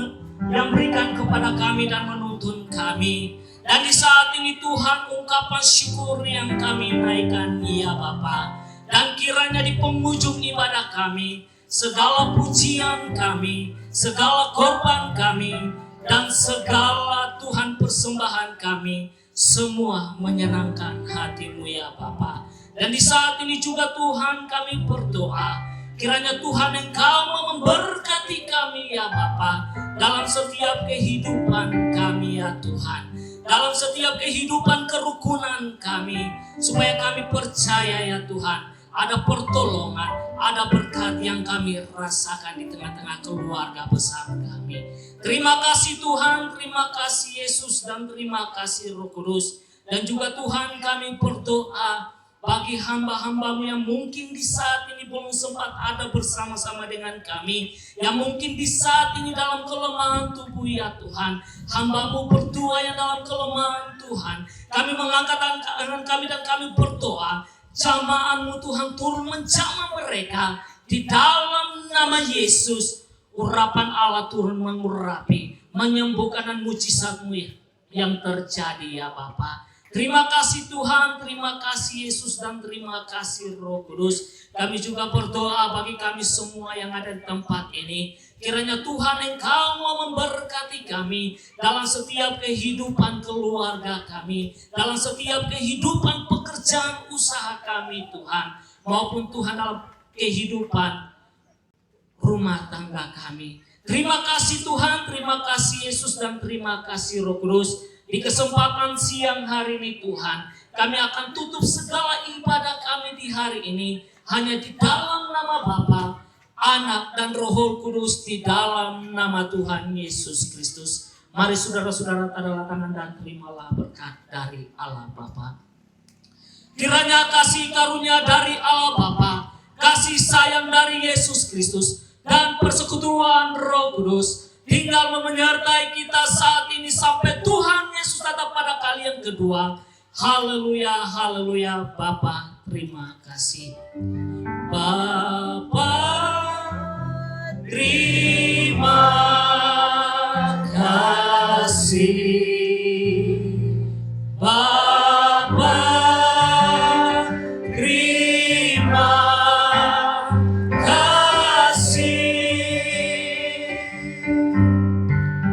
yang berikan kepada kami dan menuntun kami. Dan di saat ini Tuhan, ungkapan syukur yang kami naikkan ya Bapa. Dan kiranya di penghujung ibadah kami, segala pujian kami, segala korban kami, dan segala Tuhan persembahan kami, semua menyenangkan hati-Mu ya Bapa. Dan di saat ini juga Tuhan kami berdoa, kiranya Tuhan Engkau mau memberkati kami ya Bapa, dalam setiap kehidupan kami ya Tuhan, dalam setiap kehidupan kerukunan kami, supaya kami percaya ya Tuhan, ada pertolongan, ada berkat yang kami rasakan di tengah-tengah keluarga besar kami. Terima kasih Tuhan, terima kasih Yesus, dan terima kasih Roh Kudus. Dan juga Tuhan kami berdoa bagi hamba-hamba-Mu yang mungkin di saat ini belum sempat ada bersama-sama dengan kami, yang mungkin di saat ini dalam kelemahan tubuh ya Tuhan. Hamba-Mu berdoa yang dalam kelemahan Tuhan. Kami mengangkat tangan kami dan kami berdoa, jamaah-Mu Tuhan turun menjamah mereka di dalam nama Yesus. Urapan Allah turun mengurapi, menyembuhkan, dan mujizat-Mu yang terjadi ya Bapa. Terima kasih Tuhan, terima kasih Yesus, dan terima kasih Roh Kudus. Kami juga berdoa bagi kami semua yang ada di tempat ini. Kiranya Tuhan Engkau mau memberkati kami dalam setiap kehidupan keluarga kami, dalam setiap kehidupan pekerjaan usaha kami Tuhan, maupun Tuhan dalam kehidupan rumah tangga kami. Terima kasih Tuhan, terima kasih Yesus, dan terima kasih Roh Kudus. Di kesempatan siang hari ini Tuhan, kami akan tutup segala ibadah kami di hari ini hanya di dalam nama Bapa, Anak, dan Roh Kudus, di dalam nama Tuhan Yesus Kristus. Mari saudara-saudara adalah tangan dan terimalah berkat dari Allah Bapa. Kiranya kasih karunia dari Allah Bapa, kasih sayang dari Yesus Kristus, dan persekutuan Roh Kudus tinggal menyertai kita saat ini sampai Tuhan Yesus datang pada kali yang kedua. Haleluya, haleluya. Bapa, terima kasih. Bapa, terima kasih. Bapa, terima kasih.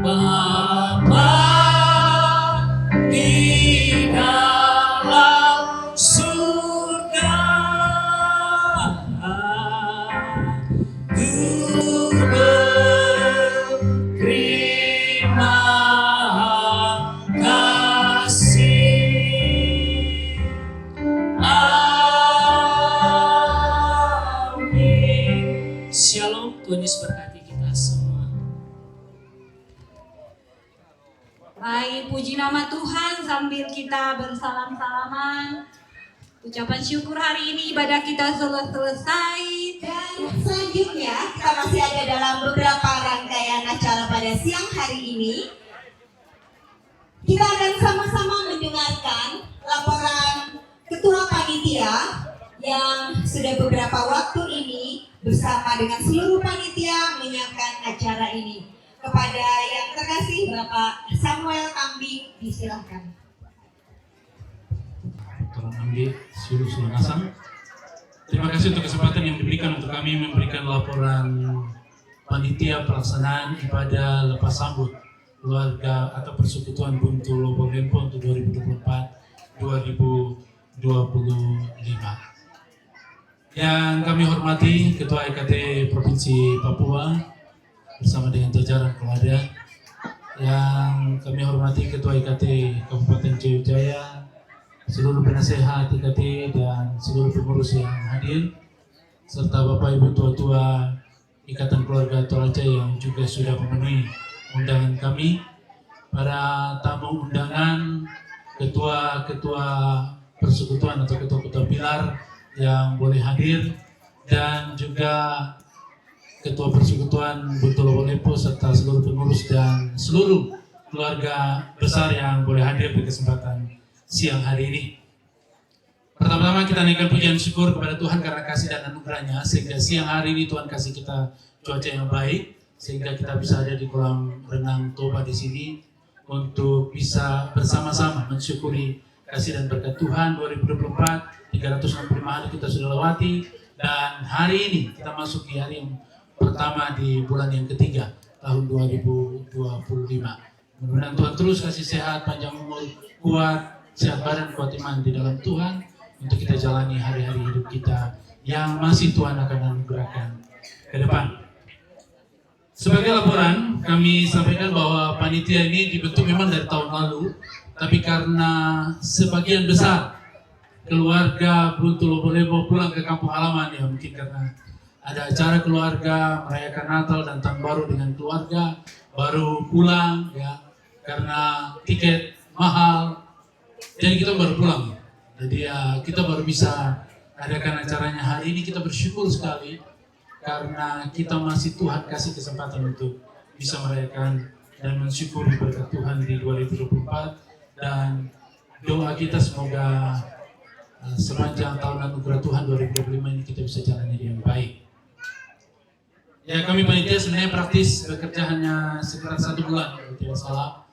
Bapa di dalam surga, ku berterima kasih. Amin. Shalom, Tuhan Yesus berkati kita semua. Baik, puji nama Tuhan sambil kita bersalam-salaman. Ucapan syukur hari ini ibadah kita selesai. Dan selanjutnya kita masih ada dalam beberapa rangkaian acara pada siang hari ini. Kita akan sama-sama mendengarkan laporan Ketua Panitia yang sudah beberapa waktu ini bersama dengan seluruh panitia menyiapkan acara ini. Kepada yang terkasih Bapak Samuel Kambing, disilahkan. Tolong ambil seluruh nasang. Terima kasih untuk kesempatan yang diberikan untuk kami memberikan laporan panitia pelaksanaan ibadah lepas sambut keluarga atau persekutuan Buntu Lobo Lempo untuk 2024-2025. Yang kami hormati Ketua EKT Provinsi Papua bersama dengan jajaran keluarga, yang kami hormati Ketua IKT Kabupaten Jayapura, seluruh penasehat IKT dan seluruh pengurus yang hadir, serta Bapak Ibu tua-tua Ikatan Keluarga Toraja yang juga sudah memenuhi undangan kami, para tamu undangan, ketua-ketua persekutuan atau ketua-ketua pilar yang boleh hadir, dan juga Ketua Persekutuan Buntu Lobo Lempo serta seluruh pengurus dan seluruh keluarga besar yang boleh hadir di kesempatan siang hari ini. Pertama-tama kita naikkan pujian syukur kepada Tuhan karena kasih dan anugerahnya, sehingga siang hari ini Tuhan kasih kita cuaca yang baik, sehingga kita bisa ada di kolam renang Toba di sini untuk bisa bersama-sama mensyukuri kasih dan berkat Tuhan. 2024, 365 hari kita sudah lewati, dan hari ini kita masuk di hari yang pertama di bulan yang ketiga tahun 2025. Mudah-mudahan Tuhan terus kasih sehat, panjang umur, kuat, sehat badan, kuat iman di dalam Tuhan untuk kita jalani hari-hari hidup kita yang masih Tuhan akan anugerahkan ke depan. Sebagai laporan, kami sampaikan bahwa panitia ini dibentuk memang dari tahun lalu, tapi karena sebagian besar keluarga Buntu Lobolebo pulang ke kampung halaman, ya mungkin karena ada acara keluarga, merayakan Natal dan Tahun Baru dengan keluarga, baru pulang ya karena tiket mahal, jadi kita baru pulang. Jadi ya kita baru bisa adakan acaranya hari ini. Kita bersyukur sekali karena kita masih Tuhan kasih kesempatan untuk bisa merayakan dan mensyukuri berkat Tuhan di 2024, dan doa kita semoga sepanjang tahun anugerah Tuhan 2025 ini kita bisa jalani dengan baik. Ya, kami panitia sebenarnya praktis bekerja hanya sekitar 1 bulan kalau tidak salah.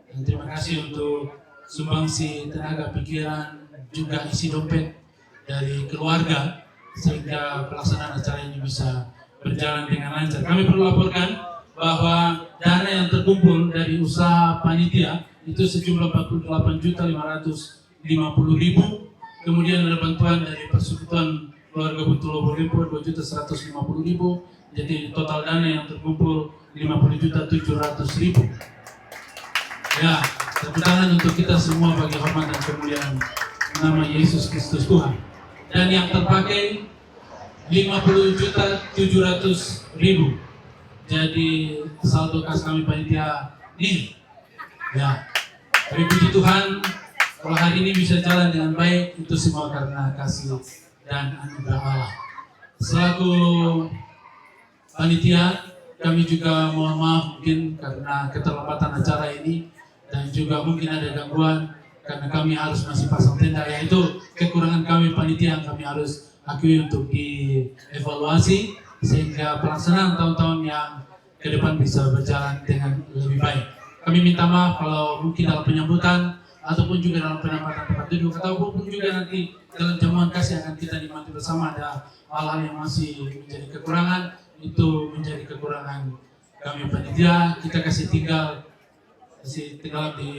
Dan terima kasih untuk sumbangsi tenaga pikiran juga isi dompet dari keluarga sehingga pelaksanaan acara ini bisa berjalan dengan lancar. Kami perlu laporkan bahwa dana yang terkumpul dari usaha panitia itu sejumlah 48.550.000. Kemudian ada bantuan dari Persekutuan Keluarga Buntu Lobolebo 2.150.000. Jadi total dana yang terkumpul 50.700.000. Ya, tepuk tangan untuk kita semua bagi hormat dan kemuliaan nama Yesus Kristus Tuhan. Dan yang terpakai 50.700.000. Jadi saldo kas kami panitia ini. Ya, tapi puji Tuhan kalau hari ini bisa jalan dengan baik, itu semua karena kasih dan anugerah Allah. Selaku panitia, kami juga mohon maaf mungkin karena keterlambatan acara ini dan juga mungkin ada gangguan karena kami harus masih pasang tenda, yaitu kekurangan kami panitia yang kami harus akui untuk dievaluasi sehingga pelaksanaan tahun-tahun yang ke depan bisa berjalan dengan lebih baik. Kami minta maaf kalau mungkin dalam penyambutan ataupun juga dalam penempatan tempat duduk ataupun juga nanti dalam jamuan kasih akan kita nikmati bersama ada hal-hal yang masih menjadi kekurangan. Itu menjadi kekurangan kami panitia. Kita kasih tinggal di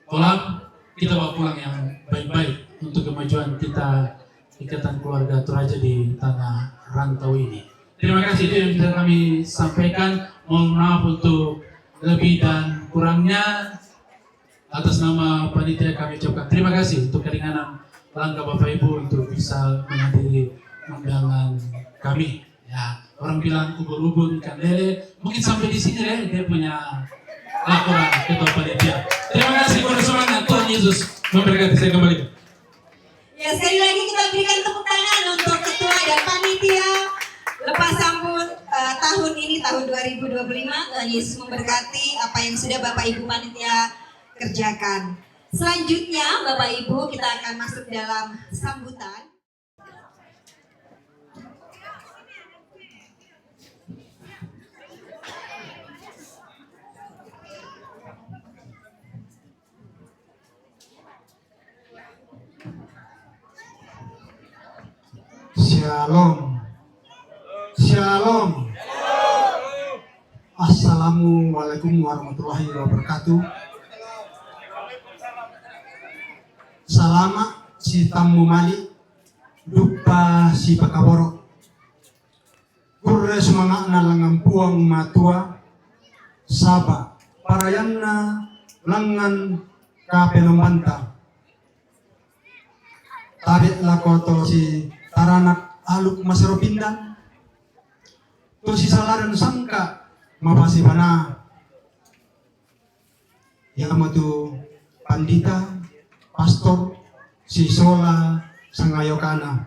kolam, kita bawa pulang yang baik-baik untuk kemajuan kita Ikatan Keluarga Toraja di tanah rantau ini. Terima kasih, itu yang bisa kami sampaikan. Mohon maaf untuk lebih dan kurangnya. Atas nama panitia kami ucapkan terima kasih untuk keringanan langkah Bapak Ibu untuk bisa menghadiri undangan kami. Ya, orang bilang ubur-ubur ikan lele, mungkin sampai di sini deh dia punya laporan ketua panitia. Terima kasih, kepada semangat, Tuhan Yesus memberkati. Saya kembali. Ya, sekali lagi kita berikan tepuk tangan untuk ketua dan panitia lepas sambut tahun ini, tahun 2025. Tuhan Yesus memberkati apa yang sudah Bapak Ibu panitia kerjakan. Selanjutnya Bapak Ibu kita akan masuk dalam sambutan. Shalom. Shalom. Assalamualaikum warahmatullahi wabarakatuh. Salama si tamu mali dupa si pakaboro. Kurre sumangakna langang puang matua saba parayanna langan kapenomanta. Tarik lakoto si taranak aluk masaropindan. To si salaran sangka mabasi bana. Yamatu pandita pastor si sola sangayokana.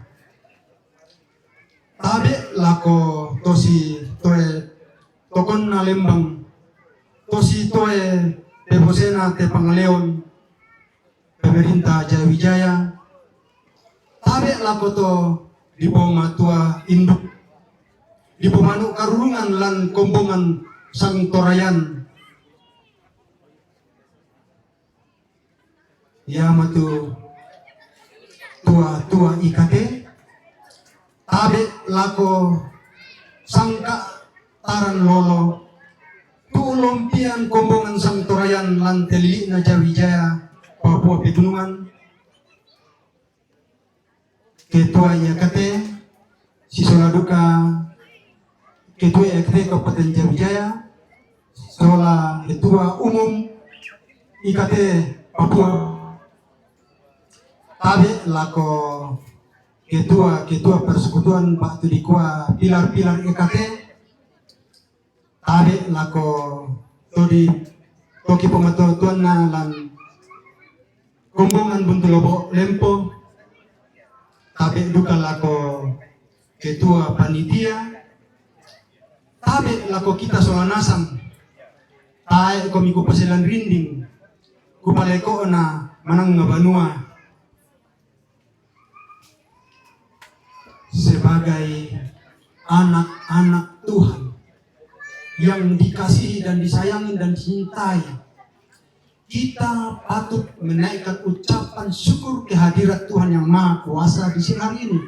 Tabe lako tosi toe tokon na lembang tosi toe debosena te pangaleon pemerintah Jayawijaya. Tabe lako to di matua induk di pemanu karungan lan kombongan sang torayan. Yamatu tua ikate tabe lako sangka taran lolo tulompian kombongan sang torayan lan telili na Jayawijaya Papua Pegunungan, Ketua YKT, Sisola Duka, Ketua YKT Kabupaten Jaya, Sola Ketua Umum IKT Papua, Tabe lako Ketua Persekutuan Batu Dikua pilar-pilar IKT, Tabe lako Todi Toki Pematuan lan Kumbungan Buntulobo Lempo, Tabe duka lako Ketua Panitia, Tabe lako kita Solanasam, Tae komiku Pasilan Rinding, Kupaleko na Manang Ngabanua, sebagai anak-anak Tuhan yang dikasihi dan disayangi dan dicintai, kita patut menaikkan ucapan syukur kehadirat Tuhan yang Maha Kuasa di sini hari ini.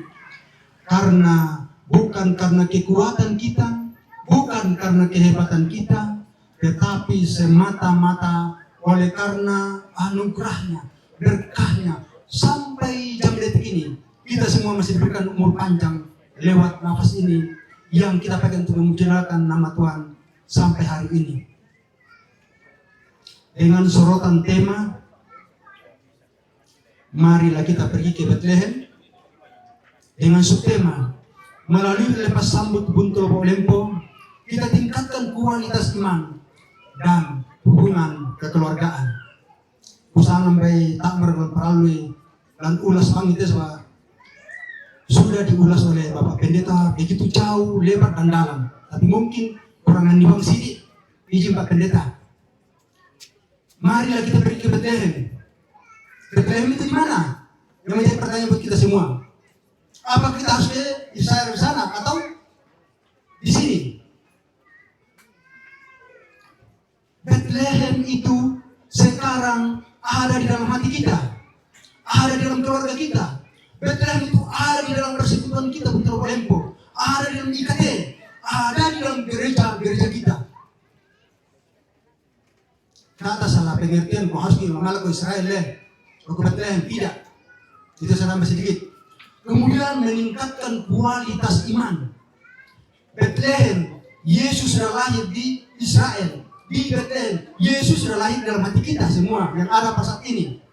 Karena bukan karena kekuatan kita, bukan karena kehebatan kita, tetapi semata-mata oleh karena anugerahnya, berkahnya, sampai jam detik ini kita semua masih diberikan umur panjang lewat nafas ini yang kita pakai untuk memuliakan nama Tuhan sampai hari ini. Dengan sorotan tema, marilah kita pergi ke Bethlehem, dengan subtema, melalui lepas sambut Buntulobo Lempo, kita tingkatkan kualitas iman dan hubungan kekeluargaan. Usaha sampai tak melalui dan ulas pangites sudah diulas oleh Bapak Pendeta begitu jauh, lebar dan dalam. Tapi mungkin kurangan di bang sidik, izin Pak Pendeta. Marilah kita pergi ke Bethlehem. Bethlehem itu di mana? Yang menjadi pertanyaan buat kita semua. Apa kita harus ke Israel di sana atau di sini? Bethlehem itu sekarang ada di dalam hati kita, ada di dalam keluarga kita. Bethlehem itu ada di dalam persekutuan kita, Buntulobo Lempo, ada di dalam IKT, ada di dalam gereja kita. Kata salah pengertian kau harus mengalah ke Israel ke Bethlehem, tidak. Itu saya tambah sedikit. Kemudian meningkatkan kualitas iman. Bethlehem, Yesus sudah lahir di Israel. Di Bethlehem, Yesus sudah lahir dalam hati kita semua yang ada pada saat ini.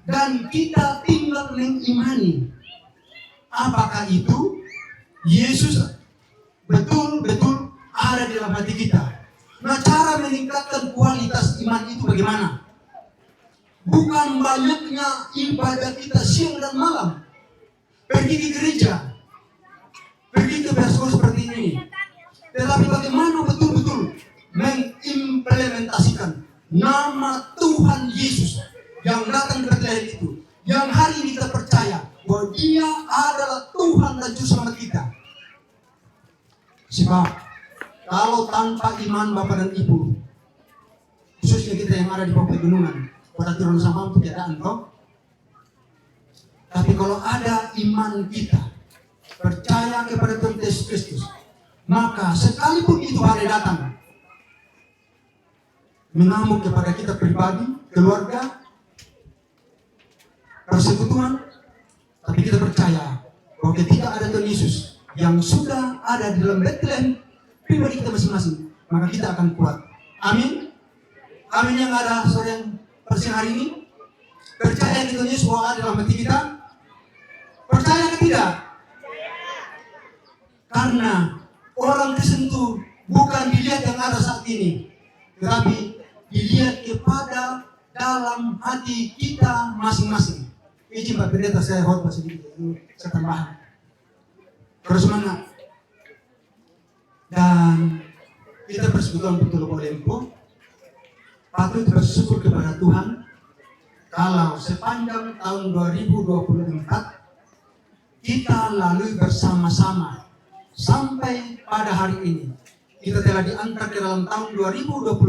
Dan kita tinggal mengimani. Apakah itu Yesus betul-betul ada di dalam hati kita? Nah, cara meningkatkan kualitas iman itu bagaimana? Bukan banyaknya ibadah kita siang dan malam, pergi ke gereja, pergi ke bioskop seperti ini, tetapi bagaimana betul-betul mengimplementasikan nama Tuhan Yesus yang datang ke Bethlehem itu, yang hari ini kita percaya bahwa Dia adalah Tuhan dan Juru Selamat kita. Sebab kalau tanpa iman Bapak dan Ibu, khususnya kita yang ada di Papua Pegunungan, pada turun sama untuk keadaan toh. Tapi kalau ada iman kita, percaya kepada Tuhan Yesus Kristus, maka sekalipun itu hari datang mengamuk kepada kita pribadi, keluarga, persekutuan, tapi kita percaya bahwa ketika ada Tuhan Yesus yang sudah ada di dalam Bethlehem pribadi kita masing-masing, maka kita akan kuat. Amin. Amin yang ada sore yang persiang hari ini. Percaya di Tuhan Yesus bahwa ada dalam hati kita. Percaya atau tidak? Karena orang Kristen itu bukan dilihat yang ada saat ini, tetapi dilihat kepada dalam hati kita masing-masing. Izin Pak Pendeta saya khotbah sedikit, saya tambahan. Terus semangat. Dan kita persekutuan Buntulobo Lempo patut bersyukur kepada Tuhan kalau sepanjang tahun 2024 kita lalui bersama-sama sampai pada hari ini. Kita telah diangkat ke dalam tahun 2025.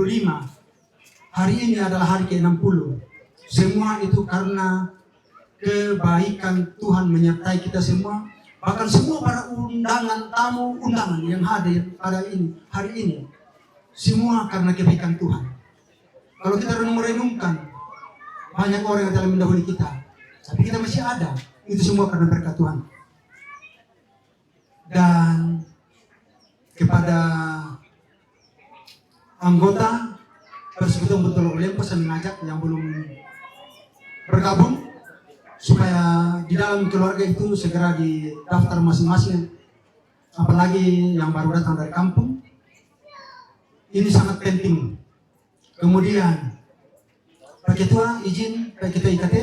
Hari ini adalah hari ke-60. Semua itu karena kebaikan Tuhan menyertai kita semua. Bahkan semua para undangan, tamu undangan yang hadir pada hari ini, semua karena kebaikan Tuhan. Kalau kita renung-renungkan, banyak orang yang telah mendahului kita, tapi kita masih ada. Itu semua karena berkat Tuhan. Dan kepada anggota Persekutuan Buntolo Lempo, saya mengajak yang belum bergabung supaya di dalam keluarga itu segera didaftar masing-masing, apalagi yang baru datang dari kampung. Ini sangat penting. Kemudian Pak Ketua izin, Pak Ketua IKT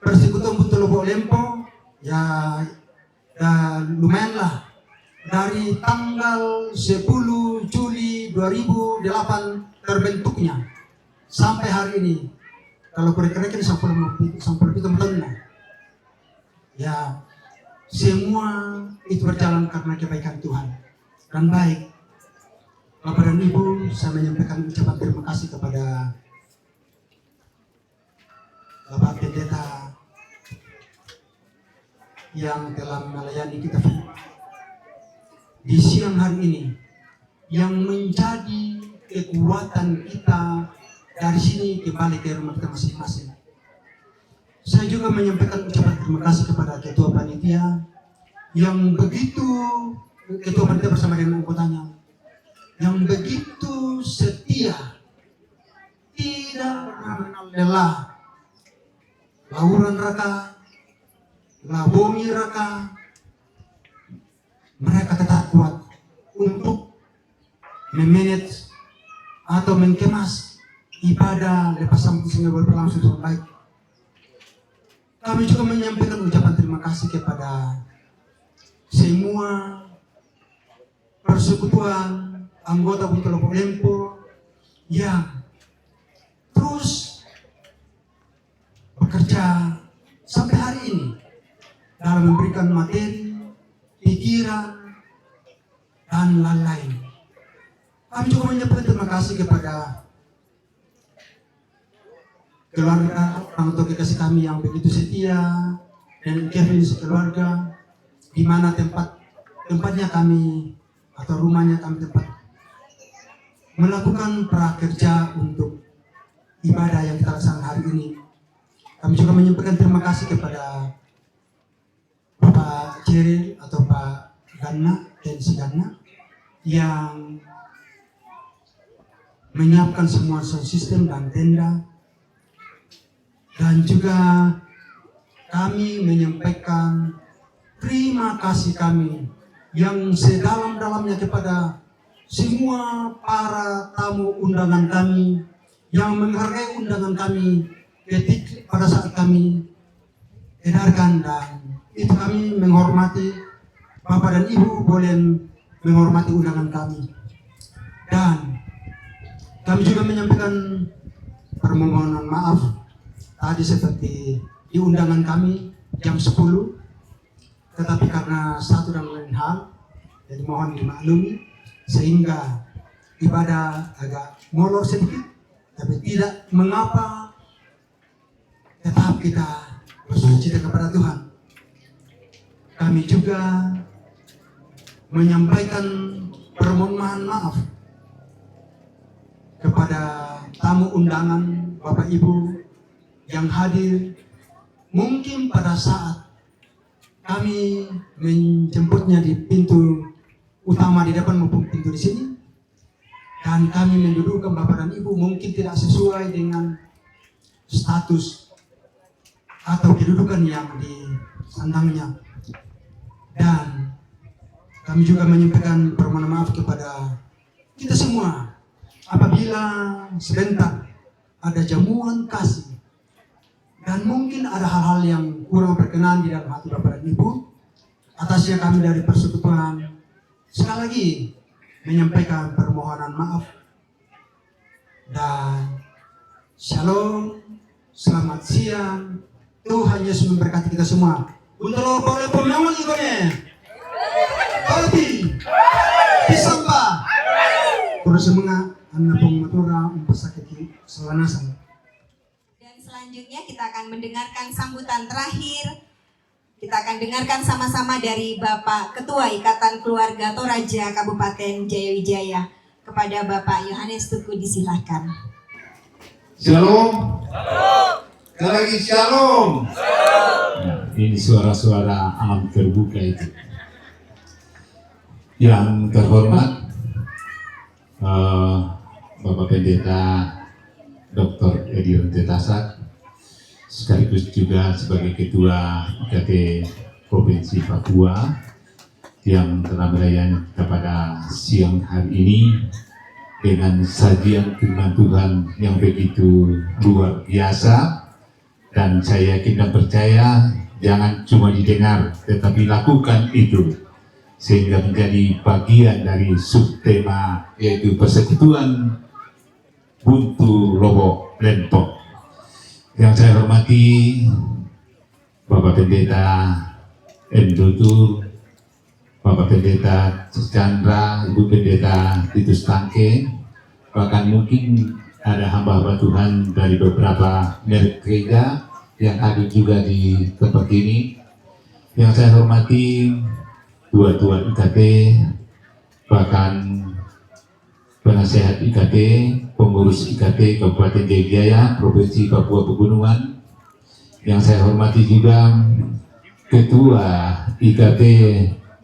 Persekutuan Buntolo Lempo ya lumayanlah dari tanggal 10 Juli 2008 terbentuknya sampai hari ini, kalau kira-kira sampai itu tahun lah. Ya, semua itu berjalan karena kebaikan Tuhan dan baik. Bapak dan Ibu, saya menyampaikan ucapan terima kasih kepada Bapak Pendeta yang telah melayani kita di siang hari ini, yang menjadi kekuatan kita dari sini kembali ke rumah kita masing-masing. Saya juga menyampaikan ucapan terima kasih kepada Ketua Panitia yang begitu, Ketua Panitia bersama dengan anggotanya, yang begitu setia, tidak mengenal lelah, lauran raka, labomi raka, mereka tetap kuat untuk memanage atau mengemas ibadah lepas sampai sehingga berlangsung dengan baik. Kami juga menyampaikan ucapan terima kasih kepada semua persekutuan anggota Buntolo Lempo yang terus bekerja sampai hari ini dalam memberikan materi, pikiran, dan lain-lain. Kami juga menyampaikan terima kasih kepada keluarga orang tua kekasih kami yang begitu setia dan Kevin sekeluarga, di mana tempatnya kami atau rumahnya kami tempat melakukan prakerja untuk ibadah yang kita laksanakan hari ini. Kami juga menyampaikan terima kasih kepada Bapak Ceril atau Pak Ganna dan si Ganna yang menyiapkan semua sound system dan tenda, dan juga kami menyampaikan terima kasih kami yang sedalam-dalamnya kepada semua para tamu undangan kami yang menghargai undangan kami pada saat kami edarkan, dan itu kami menghormati. Bapak dan Ibu boleh menghormati undangan kami, dan kami juga menyampaikan permohonan maaf tadi seperti di undangan kami jam 10, tetapi karena satu dan lain hal, jadi mohon dimaklumi sehingga ibadah agak molor sedikit, tapi tidak mengapa, tetap kita bersucita kepada Tuhan. Kami juga menyampaikan permohonan maaf kepada tamu undangan Bapak Ibu yang hadir, mungkin pada saat kami menjemputnya di pintu utama di depan maupun pintu di sini, dan kami mendudukkan Bapak dan Ibu mungkin tidak sesuai dengan status atau kedudukan yang disandangnya, dan kami juga menyampaikan permohonan maaf kepada kita semua apabila sebentar ada jamuan kasih dan mungkin ada hal-hal yang kurang berkenan di dalam hati Bapak dan Ibu. Atasnya kami dari persekutuan sekali lagi menyampaikan permohonan maaf, dan shalom, selamat siang, Tuhan Yesus memberkati kita semua. Buntolo Lempo memang ikutnya Balti Pisamba terus semangat anak pematura umpasakiti selanasan. Dan selanjutnya kita akan mendengarkan sambutan terakhir. Kita akan dengarkan sama-sama dari Bapak Ketua Ikatan Keluarga Toraja Kabupaten Jayawijaya. Kepada Bapak Yohanes Tuku disilahkan. Shalom. Sekali lagi shalom. Nah, ini suara-suara alam terbuka itu. Yang terhormat Bapak Pendeta Dr. Edi Rentetasak, sekaligus juga sebagai Ketua IKT Provinsi Papua yang telah melayani kita pada siang hari ini dengan sajian firman Tuhan yang begitu luar biasa, dan saya yakin dan percaya jangan cuma didengar tetapi lakukan itu sehingga menjadi bagian dari subtema yaitu persekutuan Buntu Lobo Lempo. Yang saya hormati Bapak Pendeta Endutu, Bapak Pendeta Chandra, Ibu Pendeta Titus Tangke, bahkan mungkin ada hamba-hamba Tuhan dari beberapa merek gereja yang hadir juga di tempat ini. Yang saya hormati Tua-tua IKT, bahkan penasehat IKT, pengurus IKT Kabupaten Jayajaya, Provinsi Papua Pegunungan. Yang saya hormati juga Ketua IKT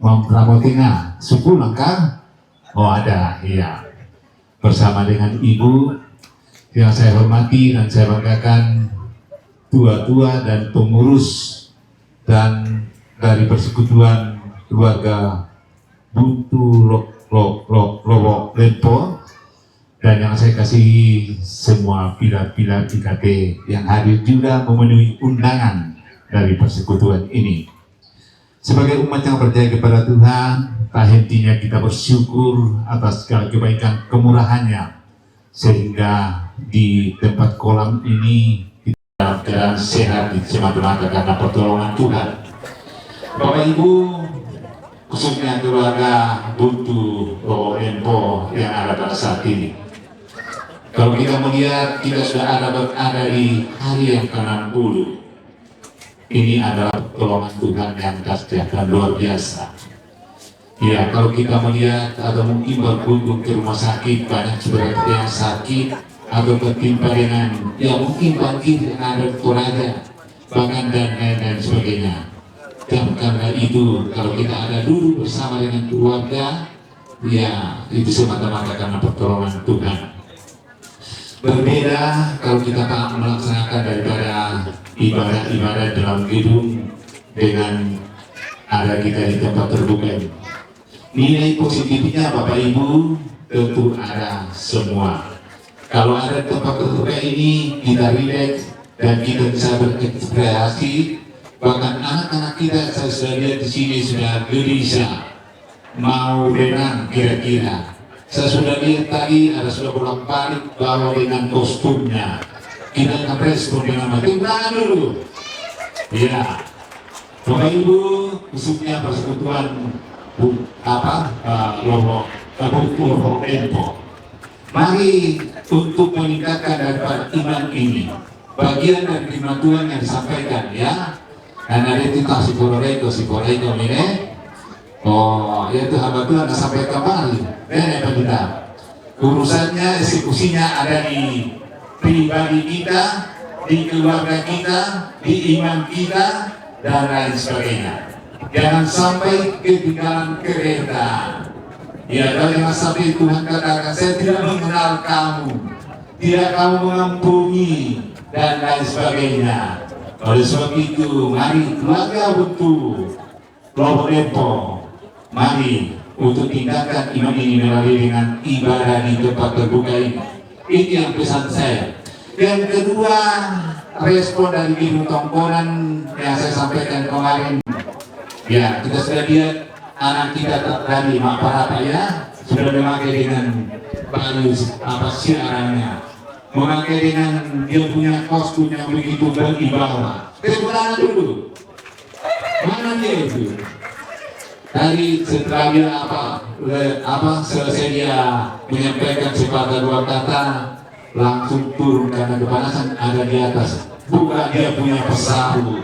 Pramotina, suku lengkap? Oh ada, iya. Bersama dengan Ibu. Yang saya hormati dan saya banggakan tua-tua dan pengurus dan dari persekutuan keluarga Buntu Lobo Lempo, dan yang saya kasih semua pilar-pilar IKT yang hadir juga memenuhi undangan dari persekutuan ini. Sebagai umat yang percaya kepada Tuhan, tak hentinya kita bersyukur atas segala kebaikan kemurahannya, sehingga di tempat kolam ini kita dalam keadaan sehat di semata-mata karena pertolongan Tuhan. Bapak Ibu, khususnya keluarga Buntu Lobo Lempo yang ada pada saat ini. Kalau kita melihat, kita sudah ada di hari yang ke-60. Ini adalah pertolongan Tuhan yang dahsyat dan luar biasa. Ya, kalau kita melihat atau mungkin berkunjung ke rumah sakit, banyak saudara yang sakit atau tertimpa dengan ya mungkin banjir yang ada di Toraja, bahkan dan lain-lain sebagainya. Dan karena itu kalau kita ada dulu bersama dengan keluarga, ya itu semata-mata karena pertolongan Tuhan. Berbeda kalau kita melaksanakan daripada ibadah-ibadah dalam gedung dengan ada kita di tempat terbuka ini. Nilai positifnya Bapak Ibu tentu ada semua. Kalau ada tempat terbuka ini kita relax dan kita bisa berekreasi. Bahkan anak-anak kita saya sudah lihat di sini sudah gelisah, mau renang kira-kira. Saya sudah lihat tadi ada sudah bolak-balik bawa dengan kostumnya. Kita akan respon dengan mati dulu. Ya, Bapak Ibu, khususnya persekutuan Lobo Lempo. Mari untuk meningkatkan daripada iman ini, bagian dari firman Tuhan yang disampaikan ya. Karena itu si Pororeko ini. Oh, itu hamba Tuhan sampai kembali. Nenek kita. Urusannya, eksekusinya ada di pribadi kita, di keluarga kita, di iman kita, dan lain sebagainya. Jangan sampai ketinggalan kereta. Ya, kalau jangan sampai Tuhan katakan, saya tidak mengenal kamu, tidak kamu mengampuni, dan lain sebagainya. Oleh sebab itu, mari keluarga Buntu Lobo Lempo, mari untuk tingkatkan iman ini melalui dengan ibadah di tempat terbuka ini. Ini yang pesan saya. Yang kedua, respon dari Ibu Tongkonan yang saya sampaikan kemarin. Ya, kita sudah lihat anak kita dari Maparata ya, sudah memakai dengan baju siarannya, memakai dengan dia punya kostum yang begitu berwibawa. Tepuk dulu. Mana dia itu? Dari setelah dia selesai dia menyampaikan sepatah dua kata, langsung turun karena kepanasan ada di atas. Bukan dia punya pesahu.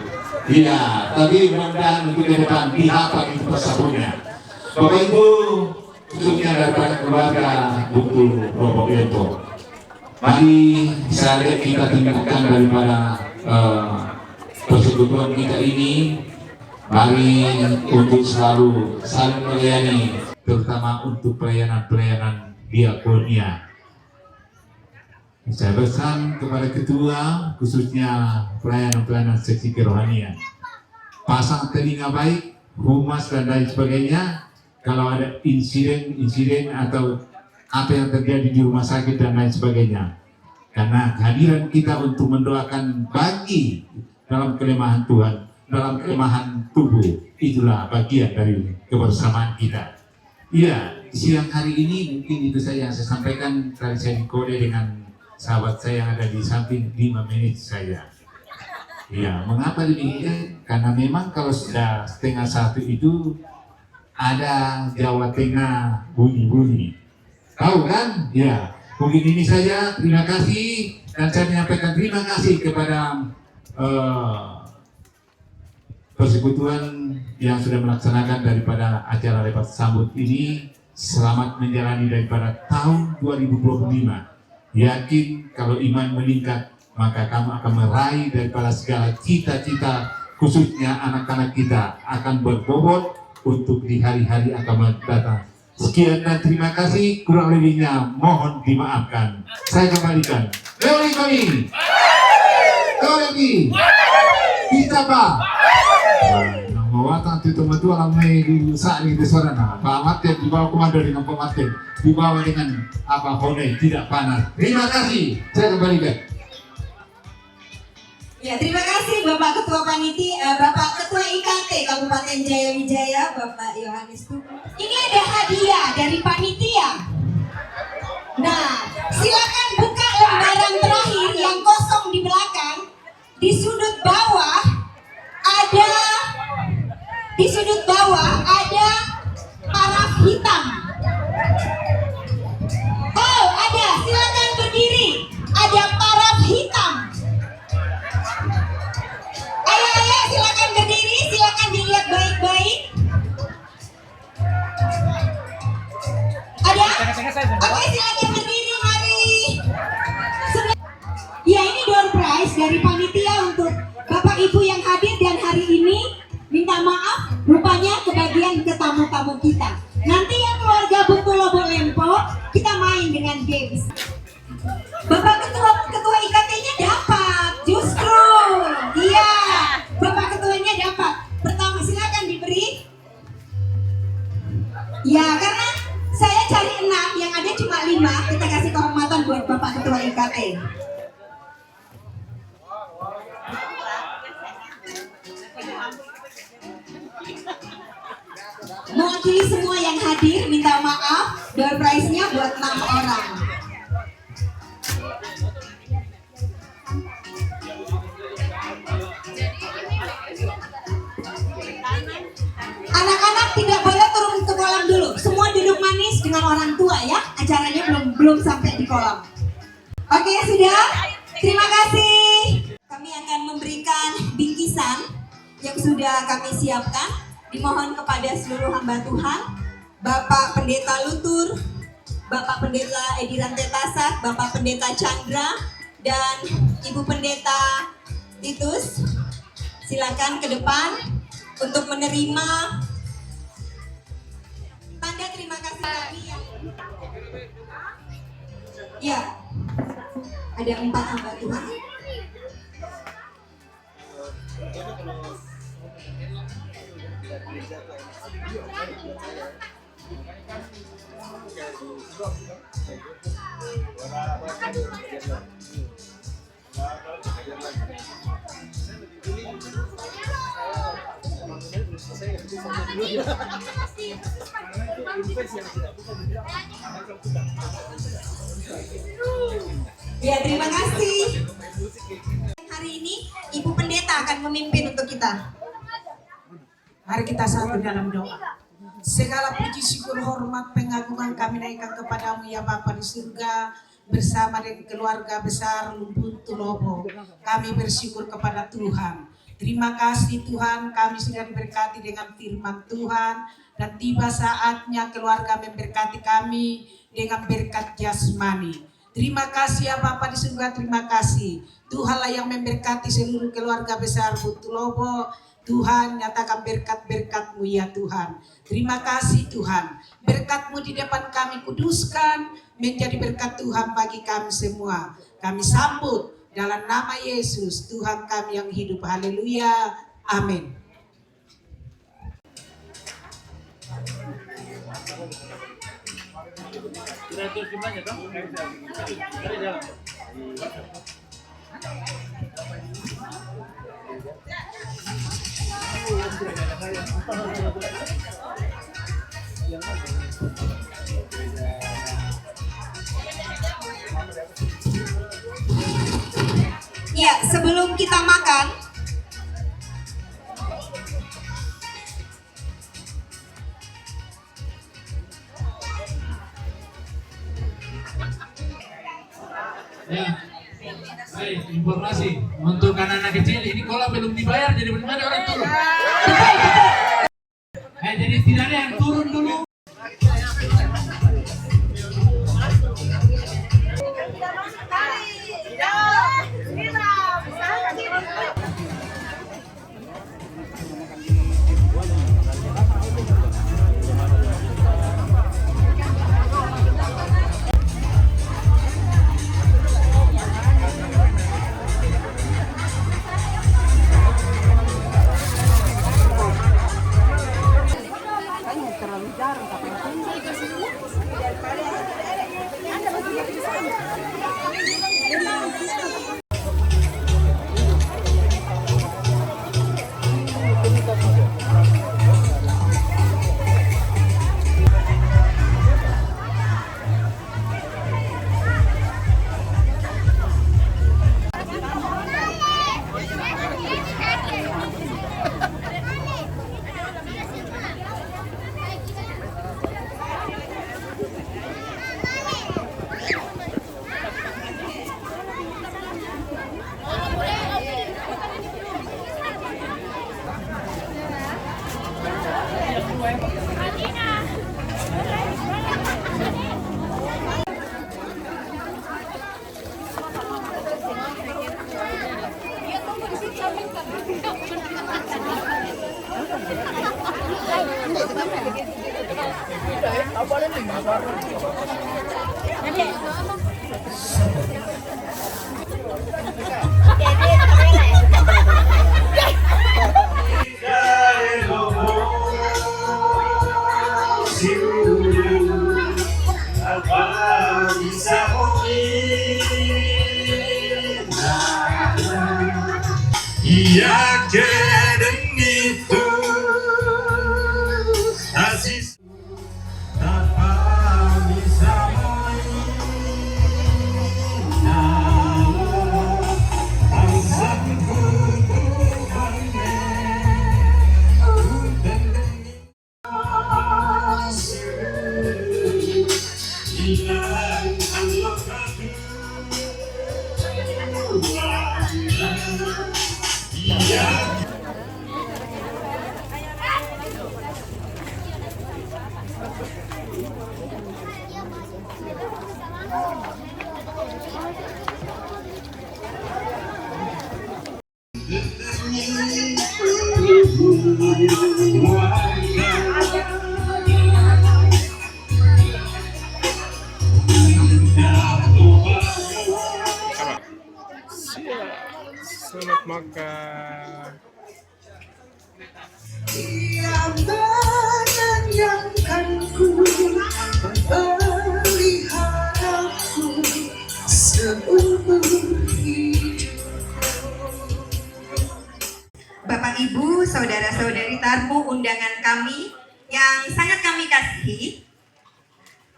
Iya, tapi mudah-mudahan untuk ke depan dihafal itu pesahunya. Bapak Ibu, khususnya daripada keluarga Buntu Lobo Lempo, Mari saya kita tingkatkan daripada persekutuan kita ini. Mari untuk selalu saling melayani, terutama untuk pelayanan-pelayanan diakonia. Saya pesan kepada ketua, khususnya pelayanan-pelayanan seksi kerohanian, pasang telinga baik, humas dan lain sebagainya. Kalau ada insiden atau apa yang terjadi di rumah sakit dan lain sebagainya, karena kehadiran kita untuk mendoakan bagi dalam kelemahan Tuhan, dalam kelemahan tubuh, itulah bagian dari kebersamaan kita. Iya, siang hari ini mungkin itu saja yang saya sampaikan. Tadi saya dikode dengan sahabat saya yang ada di samping 5 menit saya. Iya, mengapa demikian? Karena memang kalau sudah 12:30 itu ada Jawa Tengah bunyi-bunyi. Tahu kan? Ya, mungkin ini saja. Terima kasih, dan saya menyampaikan terima kasih kepada persekutuan yang sudah melaksanakan daripada acara lepas sambut ini. Selamat menjalani daripada tahun 2025. Yakin kalau iman meningkat, maka kamu akan meraih daripada segala cita-cita, khususnya anak-anak kita akan berbobot untuk di hari-hari akan datang. Sekian dan terima kasih, kurang lebihnya mohon dimaafkan. Saya kembalikan. Teori kami. Teori. Bisa Pak. Mawatan itu teman-teman alam ini saat ini suara nah. Pak Martin dibawa komando dengan Pak Martin, dibawa dengan apa hone tidak panas. Terima kasih. Saya kembalikan. Ya, terima kasih Bapak Ketua Panitia, Bapak Ketua IKT Kabupaten Jaya Wijaya, Bapak Yohanes Tuku. Ini ada hadiah dari panitia. Nah, silakan buka lembaran terakhir yang kosong di belakang. Di sudut bawah ada paraf hitam. Oh, ada. Silakan berdiri. Ada paraf hitam. Ayo, silakan berdiri, silakan dilihat baik-baik. Ada? Oke, silakan berdiri, mari. Ya, ini door prize dari panitia untuk Bapak Ibu yang hadir, dan hari ini minta maaf, rupanya kebagian ke tamu-tamu kita. Nanti yang keluarga Buntulobo Lempo, kita main dengan games. Bapak Ketua IKT-nya dapat, justru. Iya, Bapak Ketuanya dapat. Pertama, silakan diberi. Ya, karena saya cari 6, yang ada cuma 5. Kita kasih kehormatan buat Bapak Ketua IKT. Mewakili semua yang hadir, minta maaf, door prize-nya buat 6 orang. Anak-anak tidak boleh turun ke kolam dulu. Semua duduk manis dengan orang tua ya. Acaranya belum sampai di kolam. Oke, sudah? Terima kasih. Kami akan memberikan bingkisan yang sudah kami siapkan. Dimohon kepada seluruh hamba Tuhan, Bapak Pendeta Lutur, Bapak Pendeta Ediran Tetasak, Bapak Pendeta Chandra, dan Ibu Pendeta Titus. Silakan ke depan untuk menerima tanda terima kasih kami yang ya, ada 4 hamba Tuhan. Ya, terima kasih. Hari ini Ibu Pendeta akan memimpin untuk kita. Mari kita satu dalam doa. Segala puji syukur hormat pengagungan kami naikkan kepadamu ya Bapa di surga, bersama dengan keluarga besar Buntulobo. Kami bersyukur kepada Tuhan. Terima kasih Tuhan, kami sudah diberkati dengan firman Tuhan, dan tiba saatnya keluarga memberkati kami dengan berkat jasmani. Terima kasih ya Bapa di surga, terima kasih. Tuhanlah yang memberkati seluruh keluarga besar Buntulobo. Tuhan nyatakan berkat-berkat-Mu ya Tuhan. Terima kasih Tuhan. Berkat-Mu di depan kami kuduskan menjadi berkat Tuhan bagi kami semua. Kami sambut dalam nama Yesus Tuhan kami yang hidup. Haleluya. Amin. Ya, sebelum kita makan, Ya, baik, informasi untuk anak-anak kecil ini kolam belum dibayar, jadi bagaimana orang turun? Jadi tidak ada yang turun dulu. Iya keden itu asis tanpa bisa Selamat makan. Yang menanyakan ku, memeliharaku seumur hidup. Bapak Ibu, saudara-saudari tamu undangan kami yang sangat kami kasihi,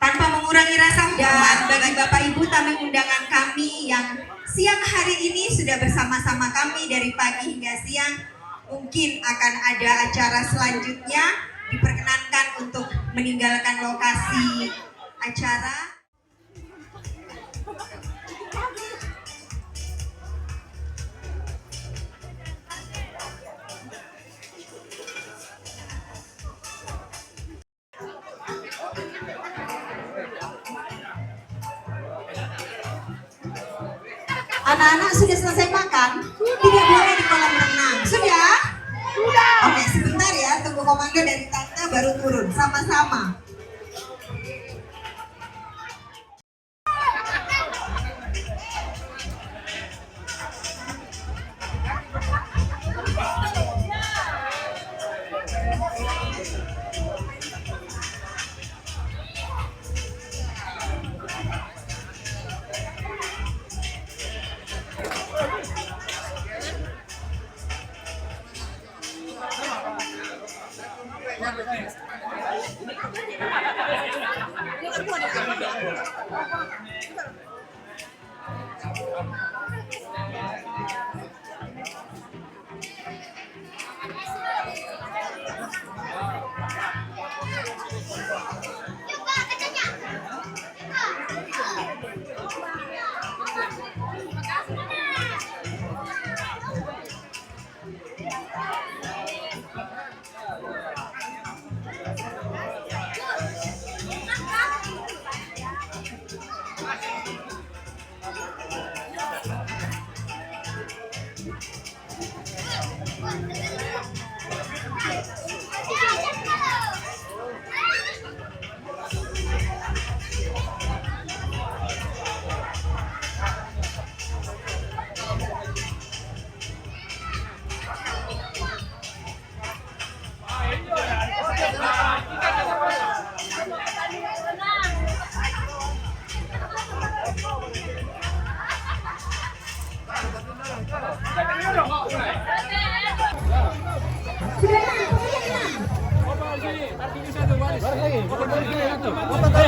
tanpa mengurangi rasa hormat bagi Bapak Ibu tamu undangan kami yang siang hari ini sudah bersama-sama kami dari pagi hingga siang. Mungkin akan ada acara selanjutnya, diperkenankan untuk meninggalkan lokasi acara. Anak-anak sudah selesai makan? Tidak boleh di kolam renang. Sudah? Sudah. Oke, sebentar ya, tunggu komando dari tante baru turun sama-sama.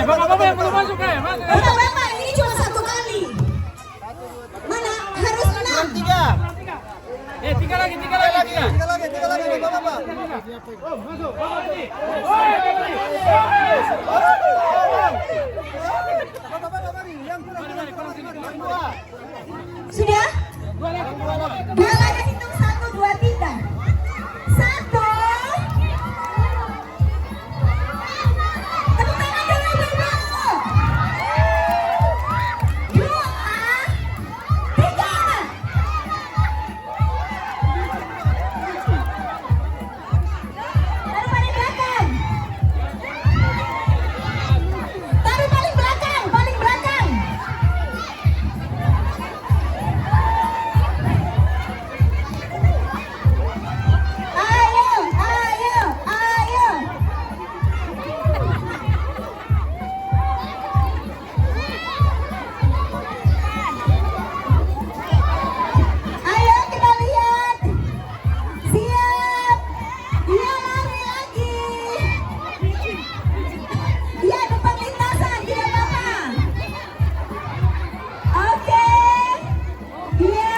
Bapak-bapak yang belum masuk ya, Mas. Bapak-bapak, ini cuma satu kali. Mana? Harus menang. Tiga lagi. Bapak-bapak. Masuk. Sudah? Dua lagi hitung 1, 2, 3. 1. Tepuk tangan dulu Ibu. 2, 3. Taruh paling belakang. Taruh paling belakang, paling belakang. Ayo kita lihat. Siap. Dia lari lagi. Dia depan lintasan, tidak apa-apa. Oke. Dia.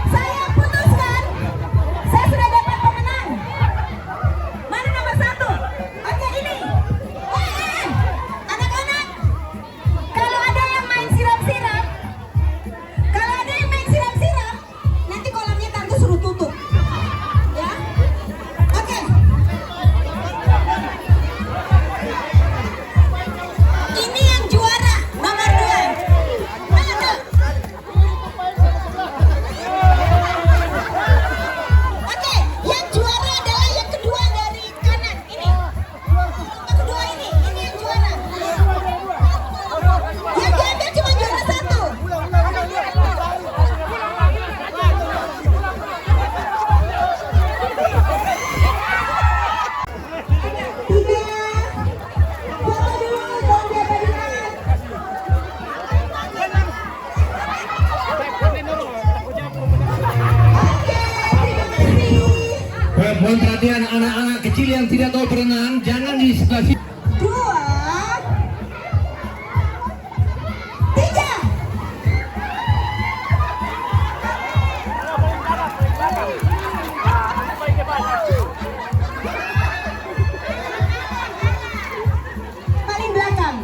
Saya putuskan, saya sudah dapat pemenang. Mana nomor 1? Oke, ini. Anak-anak, kalau ada yang main siram-siram, nanti kolamnya tante suruh tutup. Ya? Oke. Ini yang juara, nomor 2. Mana? Oke, yang juara adalah yang kedua dari kanan. Ini. Yang kedua ini yang juara. Yang diambil cuma juara 1. yang tidak tahu berenang jangan di sebelah sini. 2, 3. Paling belakang.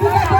Buka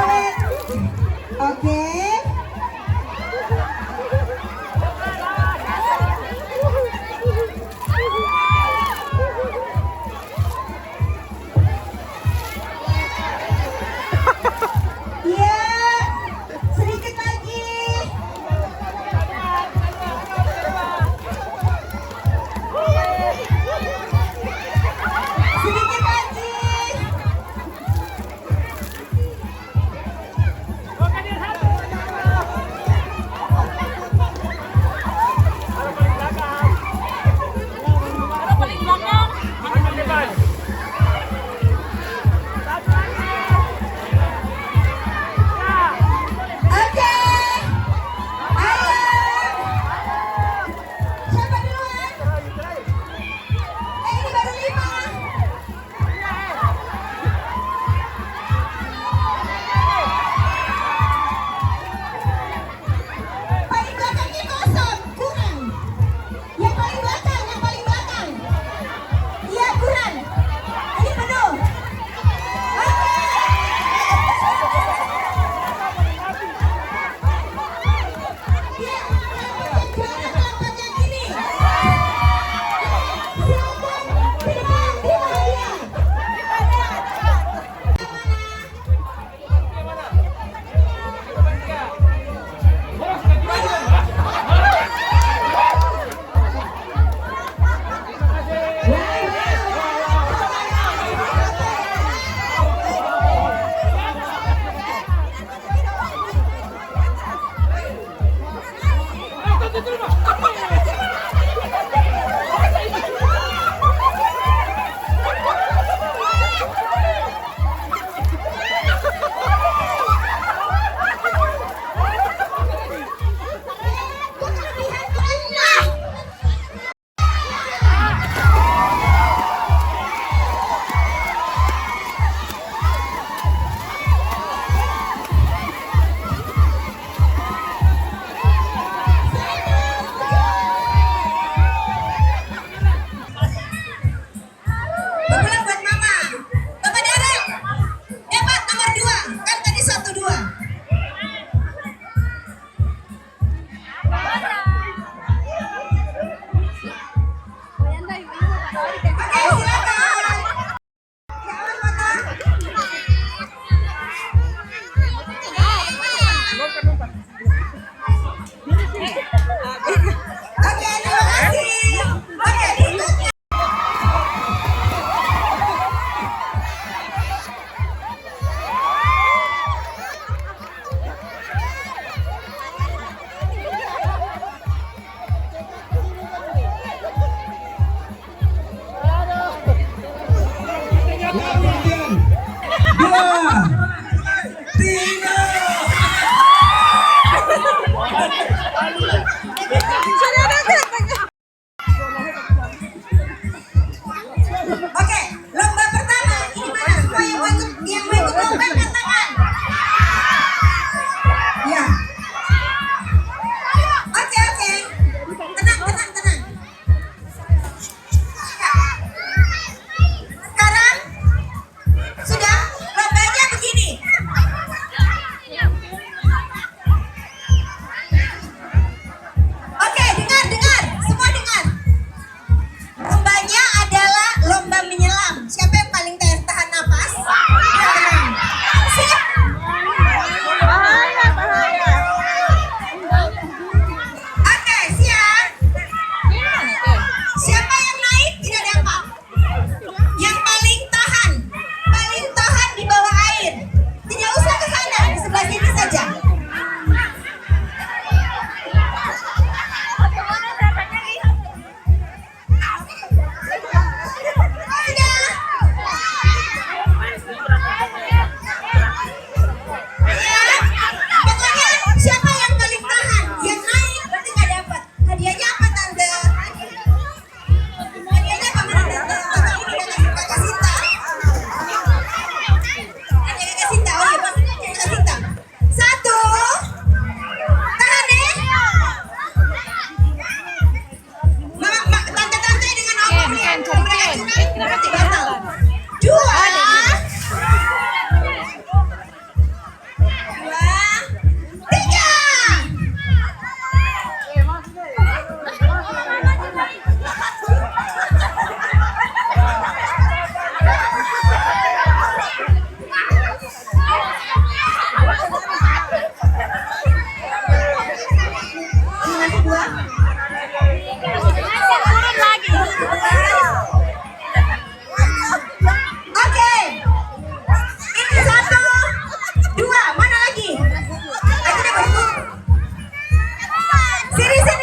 Sini